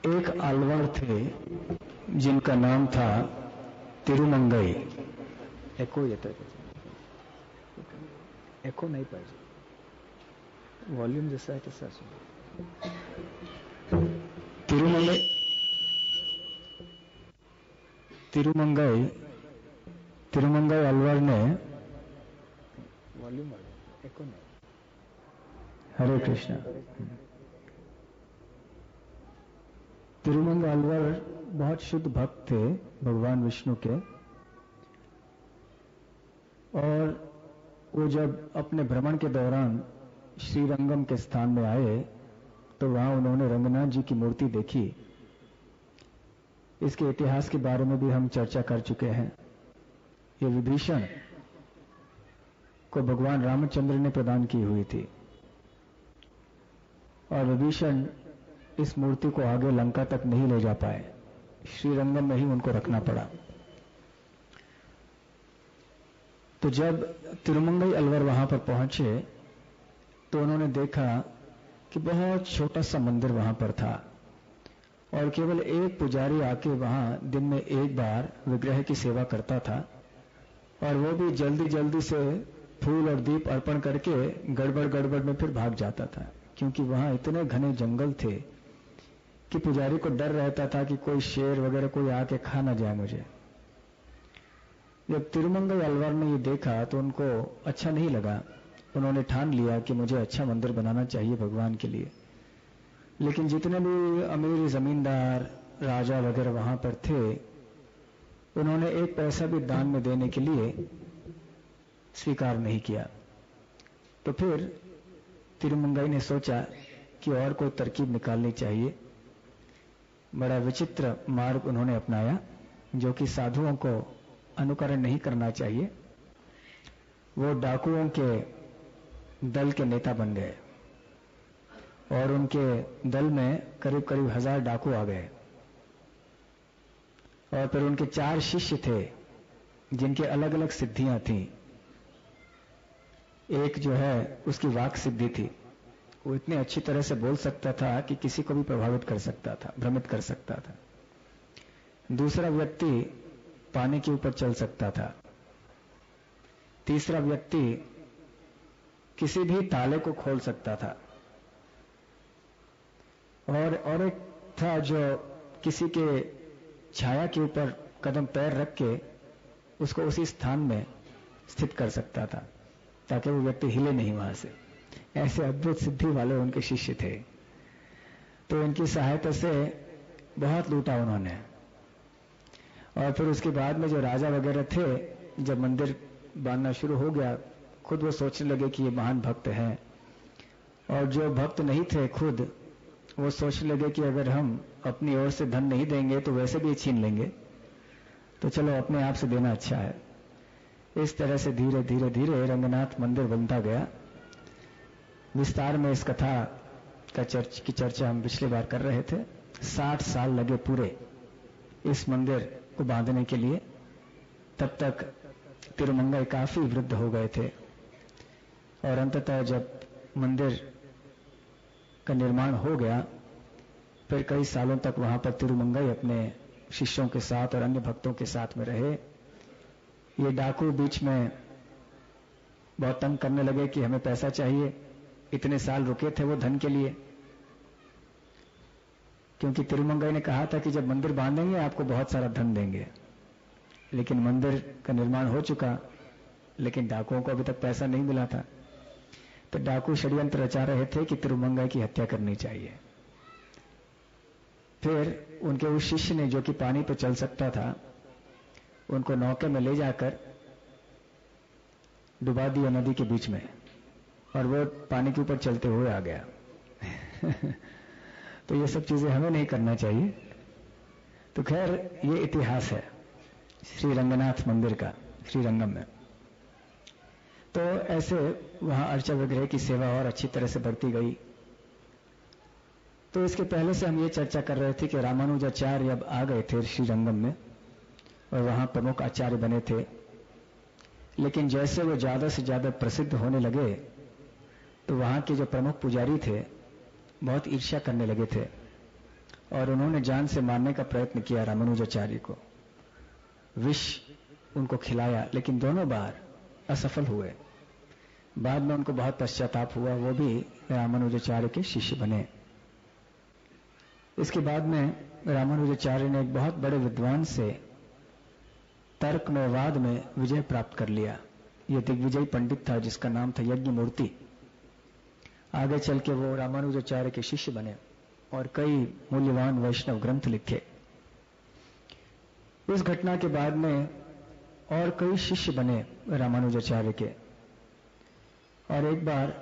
एक आलवार थे जिनका नाम था तिरुमंगई। एको येत एको नाही पाहिजे, व्हॉल्यूम जसा आहे तसा असू दे। तिरुमंगई आलवार ने वॉल्यूम एको नहीं। हरे कृष्णा। तिरुमंगई आलवार बहुत शुद्ध भक्त थे भगवान विष्णु के, और वो जब अपने भ्रमण के दौरान श्रीरंगम के स्थान में आए तो वहां उन्होंने रंगनाथ जी की मूर्ति देखी। इसके इतिहास के बारे में भी हम चर्चा कर चुके हैं। ये विभीषण को भगवान रामचंद्र ने प्रदान की हुई थी, और विभीषण इस मूर्ति को आगे लंका तक नहीं ले जा पाए, श्रीरंगम में ही उनको रखना पड़ा। तो जब तिरुमंगई अलवर वहां पर पहुंचे तो उन्होंने देखा कि बहुत छोटा सा मंदिर वहां पर था, और केवल एक पुजारी आके वहां दिन में एक बार विग्रह की सेवा करता था, और वो भी जल्दी जल्दी से फूल और दीप अर्पण करके गड़बड़ में फिर भाग जाता था, क्योंकि वहां इतने घने जंगल थे कि पुजारी को डर रहता था कि कोई शेर वगैरह कोई आके खा ना जाए मुझे। जब तिरुमंगई अलवर ने ये देखा तो उनको अच्छा नहीं लगा। उन्होंने ठान लिया कि मुझे अच्छा मंदिर बनाना चाहिए भगवान के लिए। लेकिन जितने भी अमीर जमींदार राजा वगैरह वहां पर थे, उन्होंने एक पैसा भी दान में देने के लिए स्वीकार नहीं किया। तो फिर तिरुमंगई ने सोचा कि और कोई तरकीब निकालनी चाहिए। बड़ा विचित्र मार्ग उन्होंने अपनाया, जो कि साधुओं को अनुकरण नहीं करना चाहिए। वो डाकुओं के दल के नेता बन गए, और उनके दल में करीब करीब 1000 डाकू आ गए। और फिर उनके 4 शिष्य थे जिनके अलग अलग सिद्धियां थीं। एक जो है उसकी वाक सिद्धि थी, वो इतने अच्छी तरह से बोल सकता था कि किसी को भी प्रभावित कर सकता था, भ्रमित कर सकता था। दूसरा व्यक्ति पानी के ऊपर चल सकता था। तीसरा व्यक्ति किसी भी ताले को खोल सकता था, और एक था जो किसी के छाया के ऊपर कदम पैर रख के उसको उसी स्थान में स्थित कर सकता था ताकि वो व्यक्ति हिले नहीं वहां से। ऐसे अद्भुत सिद्धि वाले उनके शिष्य थे। तो इनकी सहायता से बहुत लूटा उन्होंने। और फिर उसके बाद में जो राजा वगैरह थे, जब मंदिर बांधना शुरू हो गया, खुद वो सोचने लगे कि ये महान भक्त हैं। और जो भक्त नहीं थे खुद, वो सोचने लगे कि अगर हम अपनी ओर से धन नहीं देंगे तो वैसे भी छीन लेंगे, तो चलो अपने आप से देना अच्छा है। इस तरह से धीरे धीरे धीरे रंगनाथ मंदिर बनता गया। विस्तार में इस कथा की चर्चा हम पिछली बार कर रहे थे। 60 साल लगे पूरे इस मंदिर को बांधने के लिए। तब तक तिरुमंगई काफी वृद्ध हो गए थे, और अंततः जब मंदिर का निर्माण हो गया, फिर कई सालों तक वहां पर तिरुमंगई अपने शिष्यों के साथ और अन्य भक्तों के साथ में रहे। ये डाकू बीच में बहुत तंग करने लगे कि हमें पैसा चाहिए। इतने साल रुके थे वो धन के लिए, क्योंकि तिरुमंगई ने कहा था कि जब मंदिर बांधेंगे आपको बहुत सारा धन देंगे। लेकिन मंदिर का निर्माण हो चुका, लेकिन डाकुओं को अभी तक पैसा नहीं मिला था। तो डाकू षड्यंत्र रचा रहे थे कि तिरुमंगई की हत्या करनी चाहिए। फिर उनके उस शिष्य ने, जो कि पानी पर चल सकता था, उनको नौके में ले जाकर डुबा दिया नदी के बीच में, और वो पानी के ऊपर चलते हुए आ गया। तो ये सब चीजें हमें नहीं करना चाहिए। तो खैर ये इतिहास है श्री रंगनाथ मंदिर का, श्रीरंगम में। तो ऐसे वहां अर्चा विग्रह की सेवा और अच्छी तरह से बढ़ती गई। तो इसके पहले से हम ये चर्चा कर रहे थे कि रामानुजाचार्य अब आ गए थे श्रीरंगम में, और वहां प्रमुख आचार्य बने थे। लेकिन जैसे वो ज्यादा से ज्यादा प्रसिद्ध होने लगे, तो वहां के जो प्रमुख पुजारी थे बहुत ईर्ष्या करने लगे थे, और उन्होंने जान से मारने का प्रयत्न किया रामानुजाचार्य को, विष उनको खिलाया, लेकिन दोनों बार असफल हुए। बाद में उनको बहुत पश्चाताप हुआ, वो भी रामानुजाचार्य के शिष्य बने। इसके बाद में रामानुजाचार्य ने एक बहुत बड़े विद्वान से तर्क में, वाद में विजय प्राप्त कर लिया। यह दिग्विजयी पंडित था जिसका नाम था यज्ञमूर्ति। आगे चल के वो रामानुजाचार्य के शिष्य बने और कई मूल्यवान वैष्णव ग्रंथ लिखे। इस घटना के बाद में और कई शिष्य बने रामानुजाचार्य के। और एक बार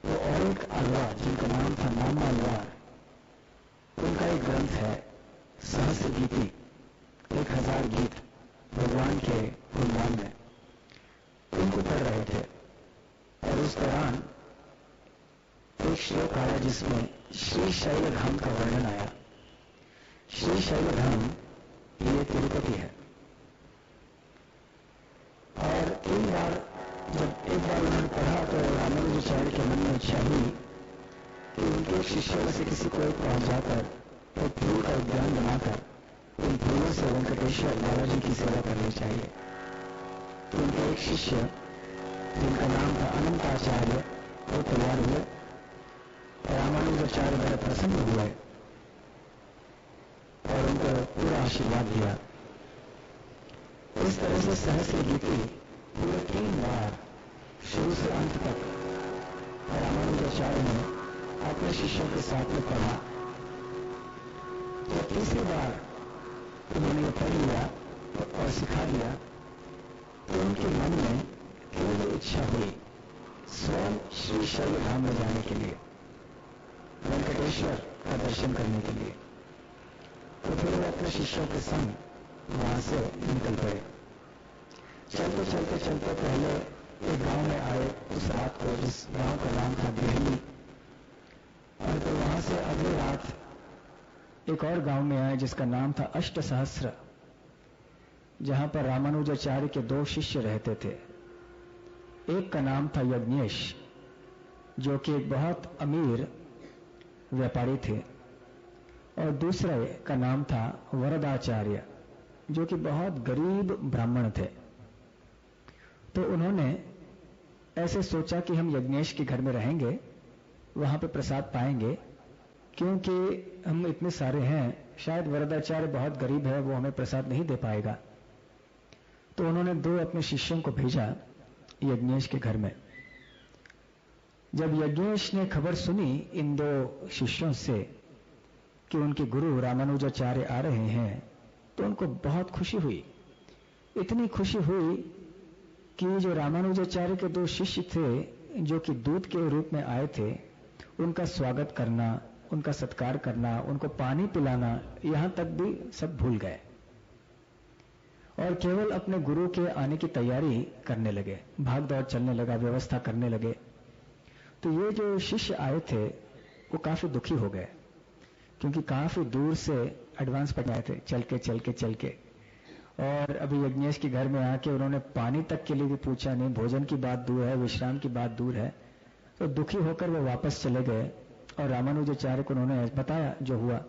वो और एक आलवार जिनका नाम था नामा आलवार, उनका एक ग्रंथ है सहस्र गीति, 1000 गीत भगवान के गुणगान में, उनको पढ़ रहे थे। और उस दौरान एक श्लोक आया जिसमें श्री शैलधाम का वर्णन आया। श्री शैलधाम ये तिरुपति है। और तीन बार जब एक बार उन्होंने पढ़ा तो रामानुजाचार्य के मन में इच्छा हुई कि उनके शिष्यों में से किसी को एक पास जाकर एक फूल का उद्यान बनाकर उन फूलों से वेंकटेश्वर बालाजी की सेवा करनी चाहिए। तो उनके एक शिष्य जिनका नाम था अनंताचार्य वो तैयार हुए। रामानुजाचार्य बड़े प्रसन्न हुए और उनको पूरा आशीर्वाद दिया। इस तरह से सहस्र गीति पूरे 3 बार शुरू से अंत तक रामानुजाचार्य ने अपने शिष्यों के साथ में पढ़ा। जब तीसरी बार उन्होंने ये पढ़ लिया और सिखा दिया तो उनके मन में केवल इच्छा हुई स्वयं श्री शैलधाम में जाने के लिए, वेंकटेश्वर का दर्शन करने के लिए। तो फिर वो अपने शिष्यों के संग वहां से निकल पड़े। चलते चलते चलते पहले एक गांव में आए उस रात को, जिस गांव का नाम था दिल्ली। और तो वहां से अगली रात एक और गांव में आए जिसका नाम था अष्टसहस्र, जहां पर रामानुजाचार्य के 2 शिष्य रहते थे। एक का नाम था यज्ञेश, जो कि एक बहुत अमीर व्यापारी थे, और दूसरे का नाम था वरदाचार्य, जो कि बहुत गरीब ब्राह्मण थे। तो उन्होंने ऐसे सोचा कि हम यज्ञेश के घर में रहेंगे, वहां पे प्रसाद पाएंगे, क्योंकि हम इतने सारे हैं, शायद वरदाचार्य बहुत गरीब है, वो हमें प्रसाद नहीं दे पाएगा। तो उन्होंने 2 अपने शिष्यों को भेजा यज्ञेश के घर में। जब यज्ञेश ने खबर सुनी इन 2 शिष्यों से कि उनके गुरु रामानुजाचार्य आ रहे हैं, तो उनको बहुत खुशी हुई। इतनी खुशी हुई कि जो रामानुजाचार्य के 2 शिष्य थे जो कि दूत के रूप में आए थे, उनका स्वागत करना, उनका सत्कार करना, उनको पानी पिलाना, यहां तक भी सब भूल गए और केवल अपने गुरु के आने की तैयारी करने लगे, भाग दौड़ चलने लगा, व्यवस्था करने लगे। तो ये जो शिष्य आए थे वो काफी दुखी हो गए, क्योंकि काफी दूर से एडवांस पड़ आए थे, चल के। और अभी यज्ञेश के घर में आके उन्होंने पानी तक के लिए भी पूछा नहीं, भोजन की बात दूर है, विश्राम की बात दूर है। तो दुखी होकर वो वापस चले गए और रामानुजाचार्य को उन्होंने बताया जो हुआ।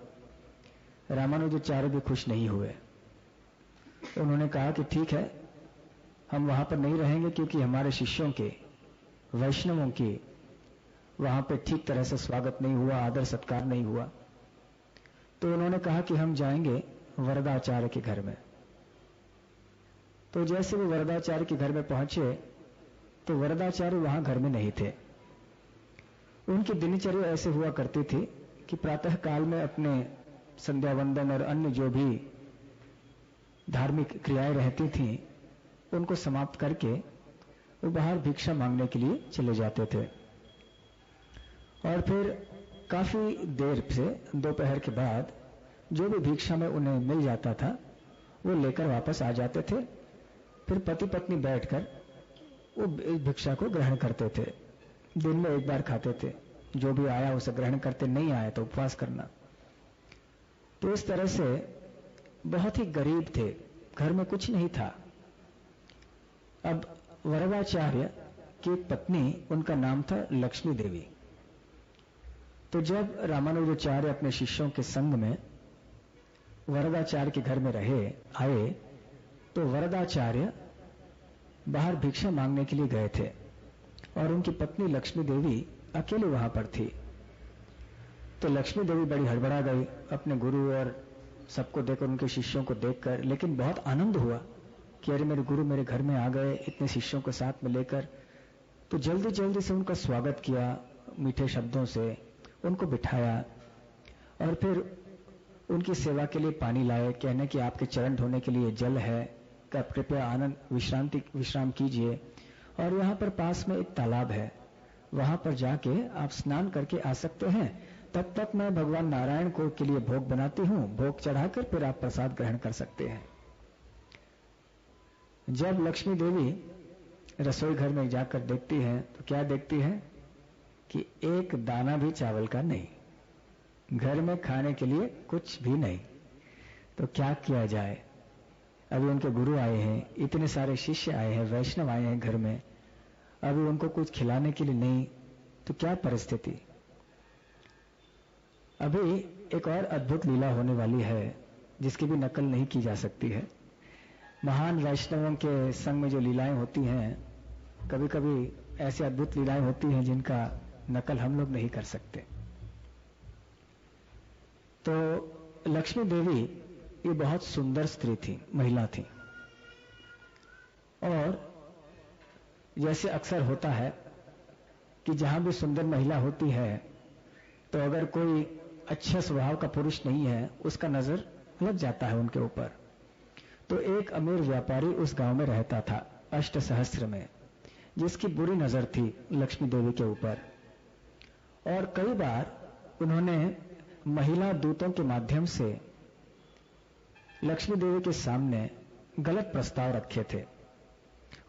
रामानुजाचार्य भी खुश नहीं हुए। उन्होंने कहा कि ठीक है, हम वहां पर नहीं रहेंगे, क्योंकि हमारे शिष्यों के, वैष्णवों की वहां पे ठीक तरह से स्वागत नहीं हुआ, आदर सत्कार नहीं हुआ। तो उन्होंने कहा कि हम जाएंगे वरदाचार्य के घर में। तो जैसे वो वरदाचार्य के घर में पहुंचे तो वरदाचार्य वहां घर में नहीं थे। उनकी दिनचर्या ऐसे हुआ करती थी कि प्रातः काल में अपने संध्या वंदन और अन्य जो भी धार्मिक क्रियाएं रहती थीं, उनको समाप्त करके वो बाहर भिक्षा मांगने के लिए चले जाते थे। और फिर काफी देर से दोपहर के बाद जो भी भिक्षा में उन्हें मिल जाता था वो लेकर वापस आ जाते थे। फिर पति पत्नी बैठकर वो इस भिक्षा को ग्रहण करते थे। दिन में एक बार खाते थे, जो भी आया उसे ग्रहण करते, नहीं आया तो उपवास करना। तो इस तरह से बहुत ही गरीब थे, घर में कुछ नहीं था। अब वरदाचार्य की पत्नी, उनका नाम था लक्ष्मी देवी। तो जब रामानुजाचार्य अपने शिष्यों के संग में वरदाचार्य के घर में आए तो वरदाचार्य बाहर भिक्षा मांगने के लिए गए थे और उनकी पत्नी लक्ष्मी देवी अकेले वहां पर थी। तो लक्ष्मी देवी बड़ी हड़बड़ा गई अपने गुरु और सबको देखकर, उनके शिष्यों को देखकर, लेकिन बहुत आनंद हुआ कि अरे मेरे गुरु मेरे घर में आ गए इतने शिष्यों को साथ में लेकर। तो जल्दी जल्दी से उनका स्वागत किया, मीठे शब्दों से उनको बिठाया और फिर उनकी सेवा के लिए पानी लाए, कहने कि आपके चरण धोने के लिए जल है, कृपया आनंद विश्राम कीजिए और यहाँ पर पास में एक तालाब है, वहां पर जाके आप स्नान करके आ सकते हैं, तब तक मैं भगवान नारायण को के लिए भोग बनाती हूँ, भोग चढ़ाकर फिर आप प्रसाद ग्रहण कर सकते हैं। जब लक्ष्मी देवी रसोई घर में जाकर देखती हैं तो क्या देखती है कि एक दाना भी चावल का नहीं, घर में खाने के लिए कुछ भी नहीं। तो क्या किया जाए? अभी उनके गुरु आए हैं, इतने सारे शिष्य आए हैं, वैष्णव आए हैं घर में, अभी उनको कुछ खिलाने के लिए नहीं, तो क्या परिस्थिति? अभी एक और अद्भुत लीला होने वाली है जिसकी भी नकल नहीं की जा सकती है। महान वैष्णवों के संग में जो लीलाएं होती हैं, कभी कभी ऐसी अद्भुत लीलाएं होती हैं जिनका नकल हम लोग नहीं कर सकते। तो लक्ष्मी देवी ये बहुत सुंदर स्त्री थी, महिला थी, और जैसे अक्सर होता है कि जहां भी सुंदर महिला होती है तो अगर कोई अच्छे स्वभाव का पुरुष नहीं है उसका नजर लग जाता है उनके ऊपर। तो एक अमीर व्यापारी उस गांव में रहता था अष्टसहस्त्र में, जिसकी बुरी नजर थी लक्ष्मी देवी के ऊपर, और कई बार उन्होंने महिला दूतों के माध्यम से लक्ष्मी देवी के सामने गलत प्रस्ताव रखे थे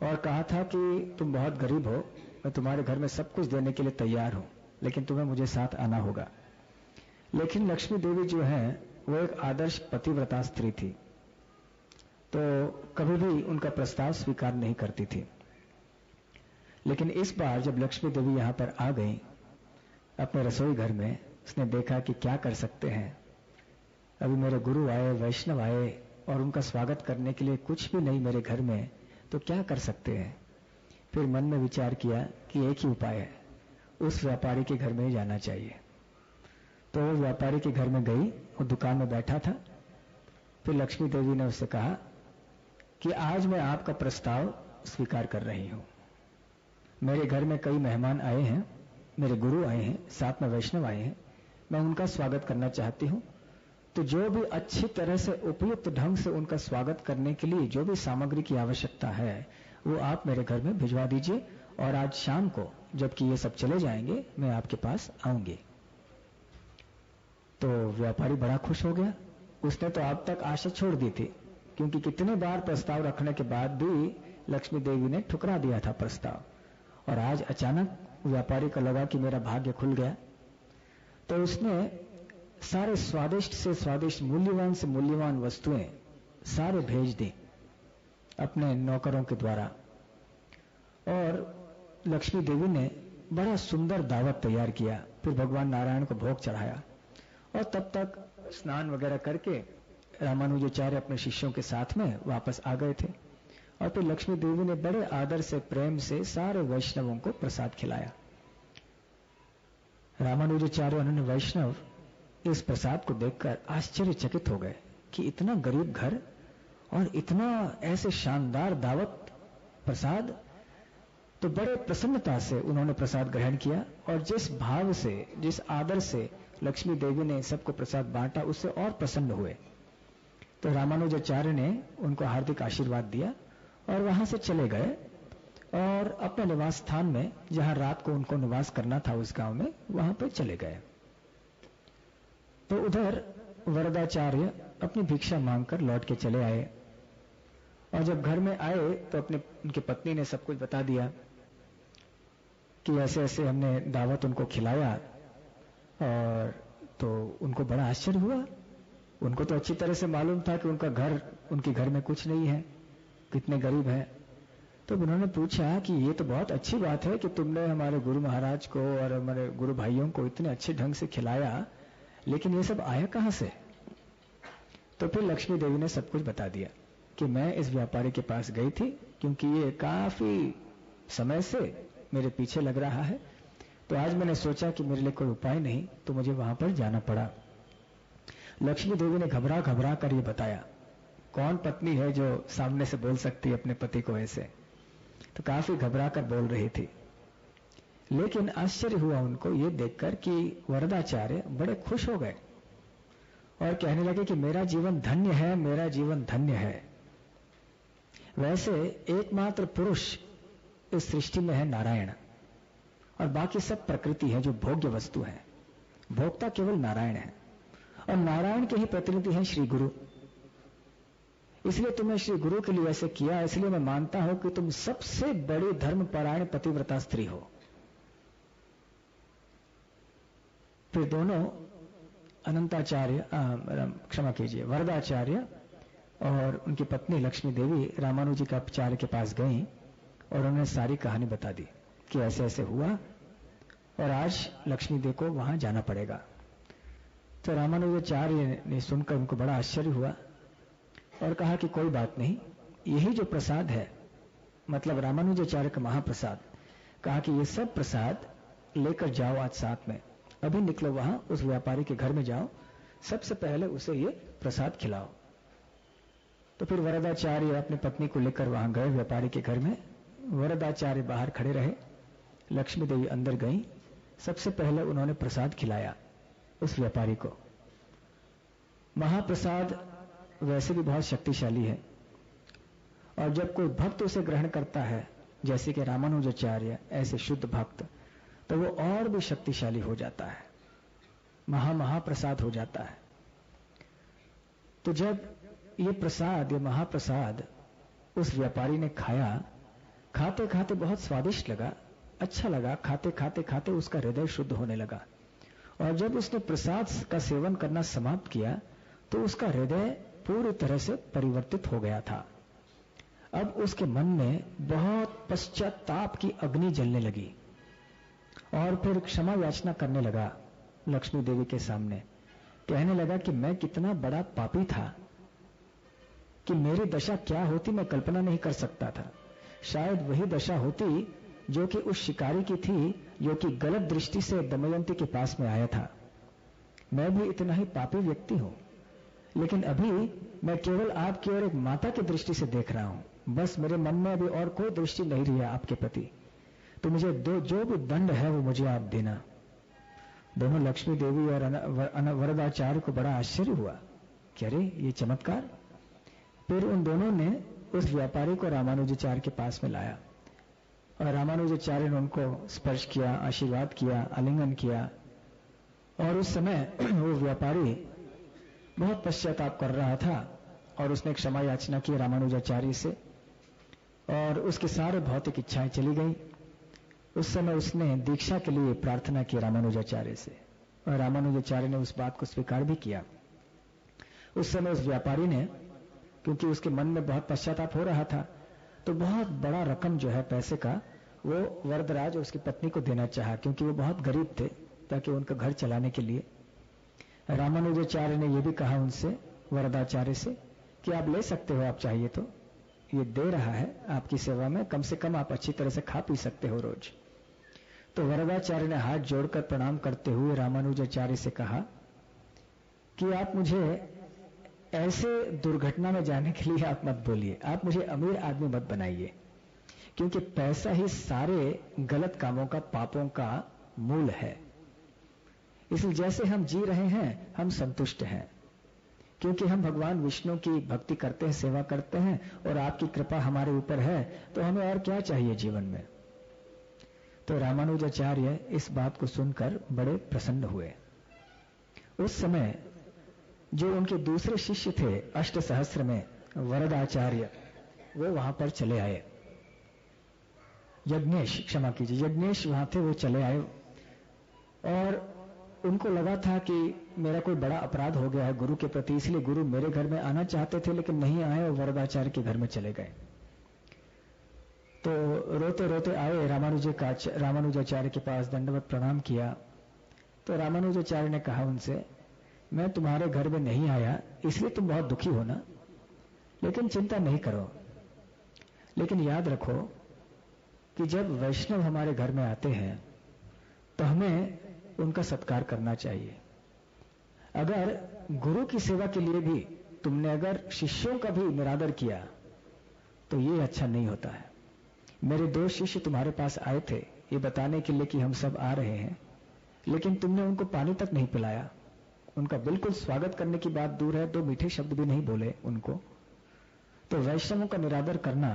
और कहा था कि तुम बहुत गरीब हो, मैं तुम्हारे घर में सब कुछ देने के लिए तैयार हूं, लेकिन तुम्हें मुझे साथ आना होगा। लेकिन लक्ष्मी देवी जो है वो एक आदर्श पतिव्रता स्त्री थी, तो कभी भी उनका प्रस्ताव स्वीकार नहीं करती थी। लेकिन इस बार जब लक्ष्मी देवी यहां पर आ गई अपने रसोई घर में, उसने देखा कि क्या कर सकते हैं, अभी मेरे गुरु आए, वैष्णव आए और उनका स्वागत करने के लिए कुछ भी नहीं मेरे घर में, तो क्या कर सकते हैं। फिर मन में विचार किया कि एक ही उपाय है, उस व्यापारी के घर में ही जाना चाहिए। तो वो व्यापारी के घर में गई, वो दुकान में बैठा था। फिर लक्ष्मी देवी ने उससे कहा कि आज मैं आपका प्रस्ताव स्वीकार कर रही हूं, मेरे घर में कई मेहमान आए हैं, मेरे गुरु आए हैं, साथ में वैष्णव आए हैं, मैं उनका स्वागत करना चाहती हूं। तो जो भी अच्छी तरह से उपयुक्त ढंग से उनका स्वागत करने के लिए जो भी सामग्री की आवश्यकता है वो आप मेरे घर में भिजवा दीजिए, और आज शाम को जबकि ये सब चले जाएंगे मैं आपके पास आऊंगी। तो व्यापारी बड़ा खुश हो गया। उसने तो अब तक आशा छोड़ दी थी, क्योंकि कितने बार प्रस्ताव रखने के बाद भी लक्ष्मी देवी ने ठुकरा दिया था प्रस्ताव, और आज अचानक व्यापारी को लगा कि मेरा भाग्य खुल गया। तो उसने सारे स्वादिष्ट से स्वादिष्ट, मूल्यवान से मूल्यवान वस्तुएं सारे भेज दी अपने नौकरों के द्वारा, और लक्ष्मी देवी ने बड़ा सुंदर दावत तैयार किया। फिर भगवान नारायण को भोग चढ़ाया, और तब तक स्नान वगैरह करके रामानुजाचार्य अपने शिष्यों के साथ में वापस आ गए थे। और फिर लक्ष्मी देवी ने बड़े आदर से, प्रेम से सारे वैष्णवों को प्रसाद खिलाया। रामानुजाचार्य उन्होंने वैष्णव इस प्रसाद को देखकर आश्चर्यचकित हो गए कि इतना गरीब घर और इतना ऐसे शानदार दावत प्रसाद। तो बड़े प्रसन्नता से उन्होंने प्रसाद ग्रहण किया, और जिस भाव से, जिस आदर से लक्ष्मी देवी ने सबको प्रसाद बांटा, उससे और प्रसन्न हुए। तो रामानुजाचार्य ने उनको हार्दिक आशीर्वाद दिया और वहां से चले गए, और अपने निवास स्थान में, जहां रात को उनको निवास करना था उस गांव में, वहां पर चले गए। तो उधर वरदाचार्य अपनी भिक्षा मांगकर लौट के चले आए, और जब घर में आए तो उनकी पत्नी ने सब कुछ बता दिया कि ऐसे ऐसे हमने दावत उनको खिलाया। और तो उनको बड़ा आश्चर्य हुआ। उनको तो अच्छी तरह से मालूम था कि उनके घर में कुछ नहीं है, कितने गरीब हैं। तो उन्होंने पूछा कि ये तो बहुत अच्छी बात है कि तुमने हमारे गुरु महाराज को और हमारे गुरु भाइयों को इतने अच्छे ढंग से खिलाया, लेकिन ये सब आया कहां से? तो फिर लक्ष्मी देवी ने सब कुछ बता दिया कि मैं इस व्यापारी के पास गई थी क्योंकि ये काफी समय से मेरे पीछे लग रहा है, तो आज मैंने सोचा कि मेरे लिए कोई उपाय नहीं, तो मुझे वहां पर जाना पड़ा। लक्ष्मी देवी ने घबरा घबरा कर ये बताया। कौन पत्नी है जो सामने से बोल सकती है अपने पति को ऐसे? तो काफी घबरा कर बोल रही थी। लेकिन आश्चर्य हुआ उनको ये देखकर कि वरदाचार्य बड़े खुश हो गए और कहने लगे कि मेरा जीवन धन्य है, मेरा जीवन धन्य है। वैसे एकमात्र पुरुष इस सृष्टि में है नारायण, और बाकी सब प्रकृति है जो भोग्य वस्तु है। भोक्ता केवल नारायण है, और नारायण के ही प्रतिनिधि हैं श्री गुरु। इसलिए तुम्हें श्री गुरु के लिए ऐसे किया, इसलिए मैं मानता हूं कि तुम सबसे बड़ी धर्मपरायण पतिव्रता स्त्री हो। फिर दोनों अनंताचार्य, क्षमा कीजिए, वरदाचार्य और उनकी पत्नी लक्ष्मी देवी रामानुजी का आचार्य के पास गईं और उन्होंने सारी कहानी बता दी कि ऐसे ऐसे हुआ और आज लक्ष्मी देवी को वहां जाना पड़ेगा। तो रामानुजाचार्य ने सुनकर उनको बड़ा आश्चर्य हुआ और कहा कि कोई बात नहीं, यही जो प्रसाद है, मतलब रामानुजाचार्य का महाप्रसाद, कहा कि ये सब प्रसाद लेकर जाओ आज साथ में, अभी निकलो वहां उस व्यापारी के घर में जाओ, सबसे पहले उसे ये प्रसाद खिलाओ। तो फिर वरदाचार्य अपनी पत्नी को लेकर वहां गए व्यापारी के घर में। वरदाचार्य बाहर खड़े रहे, लक्ष्मी देवी अंदर गईं। सबसे पहले उन्होंने प्रसाद खिलाया उस व्यापारी को। महाप्रसाद वैसे भी बहुत शक्तिशाली है, और जब कोई भक्त उसे ग्रहण करता है, जैसे कि रामानुजाचार्य ऐसे शुद्ध भक्त, तो वो और भी शक्तिशाली हो जाता है, महाप्रसाद हो जाता है। तो जब ये प्रसाद, ये महाप्रसाद उस व्यापारी ने खाया, खाते खाते बहुत स्वादिष्ट लगा, अच्छा लगा, खाते खाते खाते उसका हृदय शुद्ध होने लगा। और जब उसने प्रसाद का सेवन करना समाप्त किया तो उसका हृदय पूरी तरह से परिवर्तित हो गया था। अब उसके मन में बहुत पश्चाताप की अग्नि जलने लगी और फिर क्षमा याचना करने लगा लक्ष्मी देवी के सामने। कहने लगा कि मैं कितना बड़ा पापी था, कि मेरी दशा क्या होती मैं कल्पना नहीं कर सकता था। शायद वही दशा होती जो कि उस शिकारी की थी, जो कि गलत दृष्टि से दमयंती के पास में आया था। मैं भी इतना ही पापी व्यक्ति हूं, लेकिन अभी मैं केवल आपकी ओर एक माता की दृष्टि से देख रहा हूं। बस मेरे मन में अभी और कोई दृष्टि नहीं रही है आपके प्रति। तो मुझे जो भी दंड है वो मुझे आप देना। दोनों लक्ष्मी देवी और वरदाचार्य को बड़ा आश्चर्य हुआ कि अरे ये चमत्कार। फिर उन दोनों ने उस व्यापारी को रामानुजाचार्य के पास में लाया और रामानुजाचार्य ने उनको स्पर्श किया, आशीर्वाद किया, आलिंगन किया। और उस समय वो व्यापारी बहुत पश्चाताप कर रहा था और उसने क्षमा याचना की रामानुजाचार्य से, और उसके सारे भौतिक इच्छाएं चली गई। उस समय उसने दीक्षा के लिए प्रार्थना की रामानुजाचार्य से, और रामानुजाचार्य ने उस बात को स्वीकार भी किया। उस समय उस व्यापारी ने, क्योंकि उसके मन में बहुत पश्चाताप हो रहा था, तो बहुत बड़ा रकम जो है पैसे का वो वरदराज और उसकी पत्नी को देना चाहा, क्योंकि वो बहुत गरीब थे, ताकि उनका घर चलाने के लिए। रामानुजाचार्य ने यह भी कहा उनसे, वरदाचार्य से, कि आप ले सकते हो, आप चाहिए तो, ये दे रहा है आपकी सेवा में, कम से कम आप अच्छी तरह से खा पी सकते हो रोज। तो वरदाचार्य ने हाथ जोड़कर प्रणाम करते हुए रामानुजाचार्य से कहा कि आप मुझे ऐसे दुर्घटना में जाने के लिए आप मत बोलिए, आप मुझे अमीर आदमी मत बनाइए, क्योंकि पैसा ही सारे गलत कामों का, पापों का मूल है। इसलिए जैसे हम जी रहे हैं हम संतुष्ट हैं, क्योंकि हम भगवान विष्णु की भक्ति करते हैं, सेवा करते हैं, और आपकी कृपा हमारे ऊपर है, तो हमें और क्या चाहिए जीवन में। तो रामानुजाचार्य इस बात को सुनकर बड़े प्रसन्न हुए। उस समय जो उनके दूसरे शिष्य थे अष्टसहस्र में, वरदाचार्य, वो वहां पर चले आए। यज्ञेश वहां थे, वो चले आए और उनको लगा था कि मेरा कोई बड़ा अपराध हो गया है गुरु के प्रति, इसलिए गुरु मेरे घर में आना चाहते थे लेकिन नहीं आए और वरदाचार्य के घर में चले गए। तो रोते रोते आए रामानुजाचार्य के पास, दंडवत प्रणाम किया। तो रामानुजाचार्य ने कहा उनसे मैं तुम्हारे घर में नहीं आया इसलिए तुम बहुत दुखी हो ना, लेकिन चिंता नहीं करो। लेकिन याद रखो कि जब वैष्णव हमारे घर में आते हैं तो हमें उनका सत्कार करना चाहिए। अगर गुरु की सेवा के लिए भी तुमने अगर शिष्यों का भी निरादर किया तो ये अच्छा नहीं होता है। मेरे 2 शिष्य तुम्हारे पास आए थे ये बताने के लिए कि हम सब आ रहे हैं, लेकिन तुमने उनको पानी तक नहीं पिलाया, उनका बिल्कुल स्वागत करने की बात दूर है, 2 मीठे शब्द भी नहीं बोले उनको। तो वैष्णवों का निरादर करना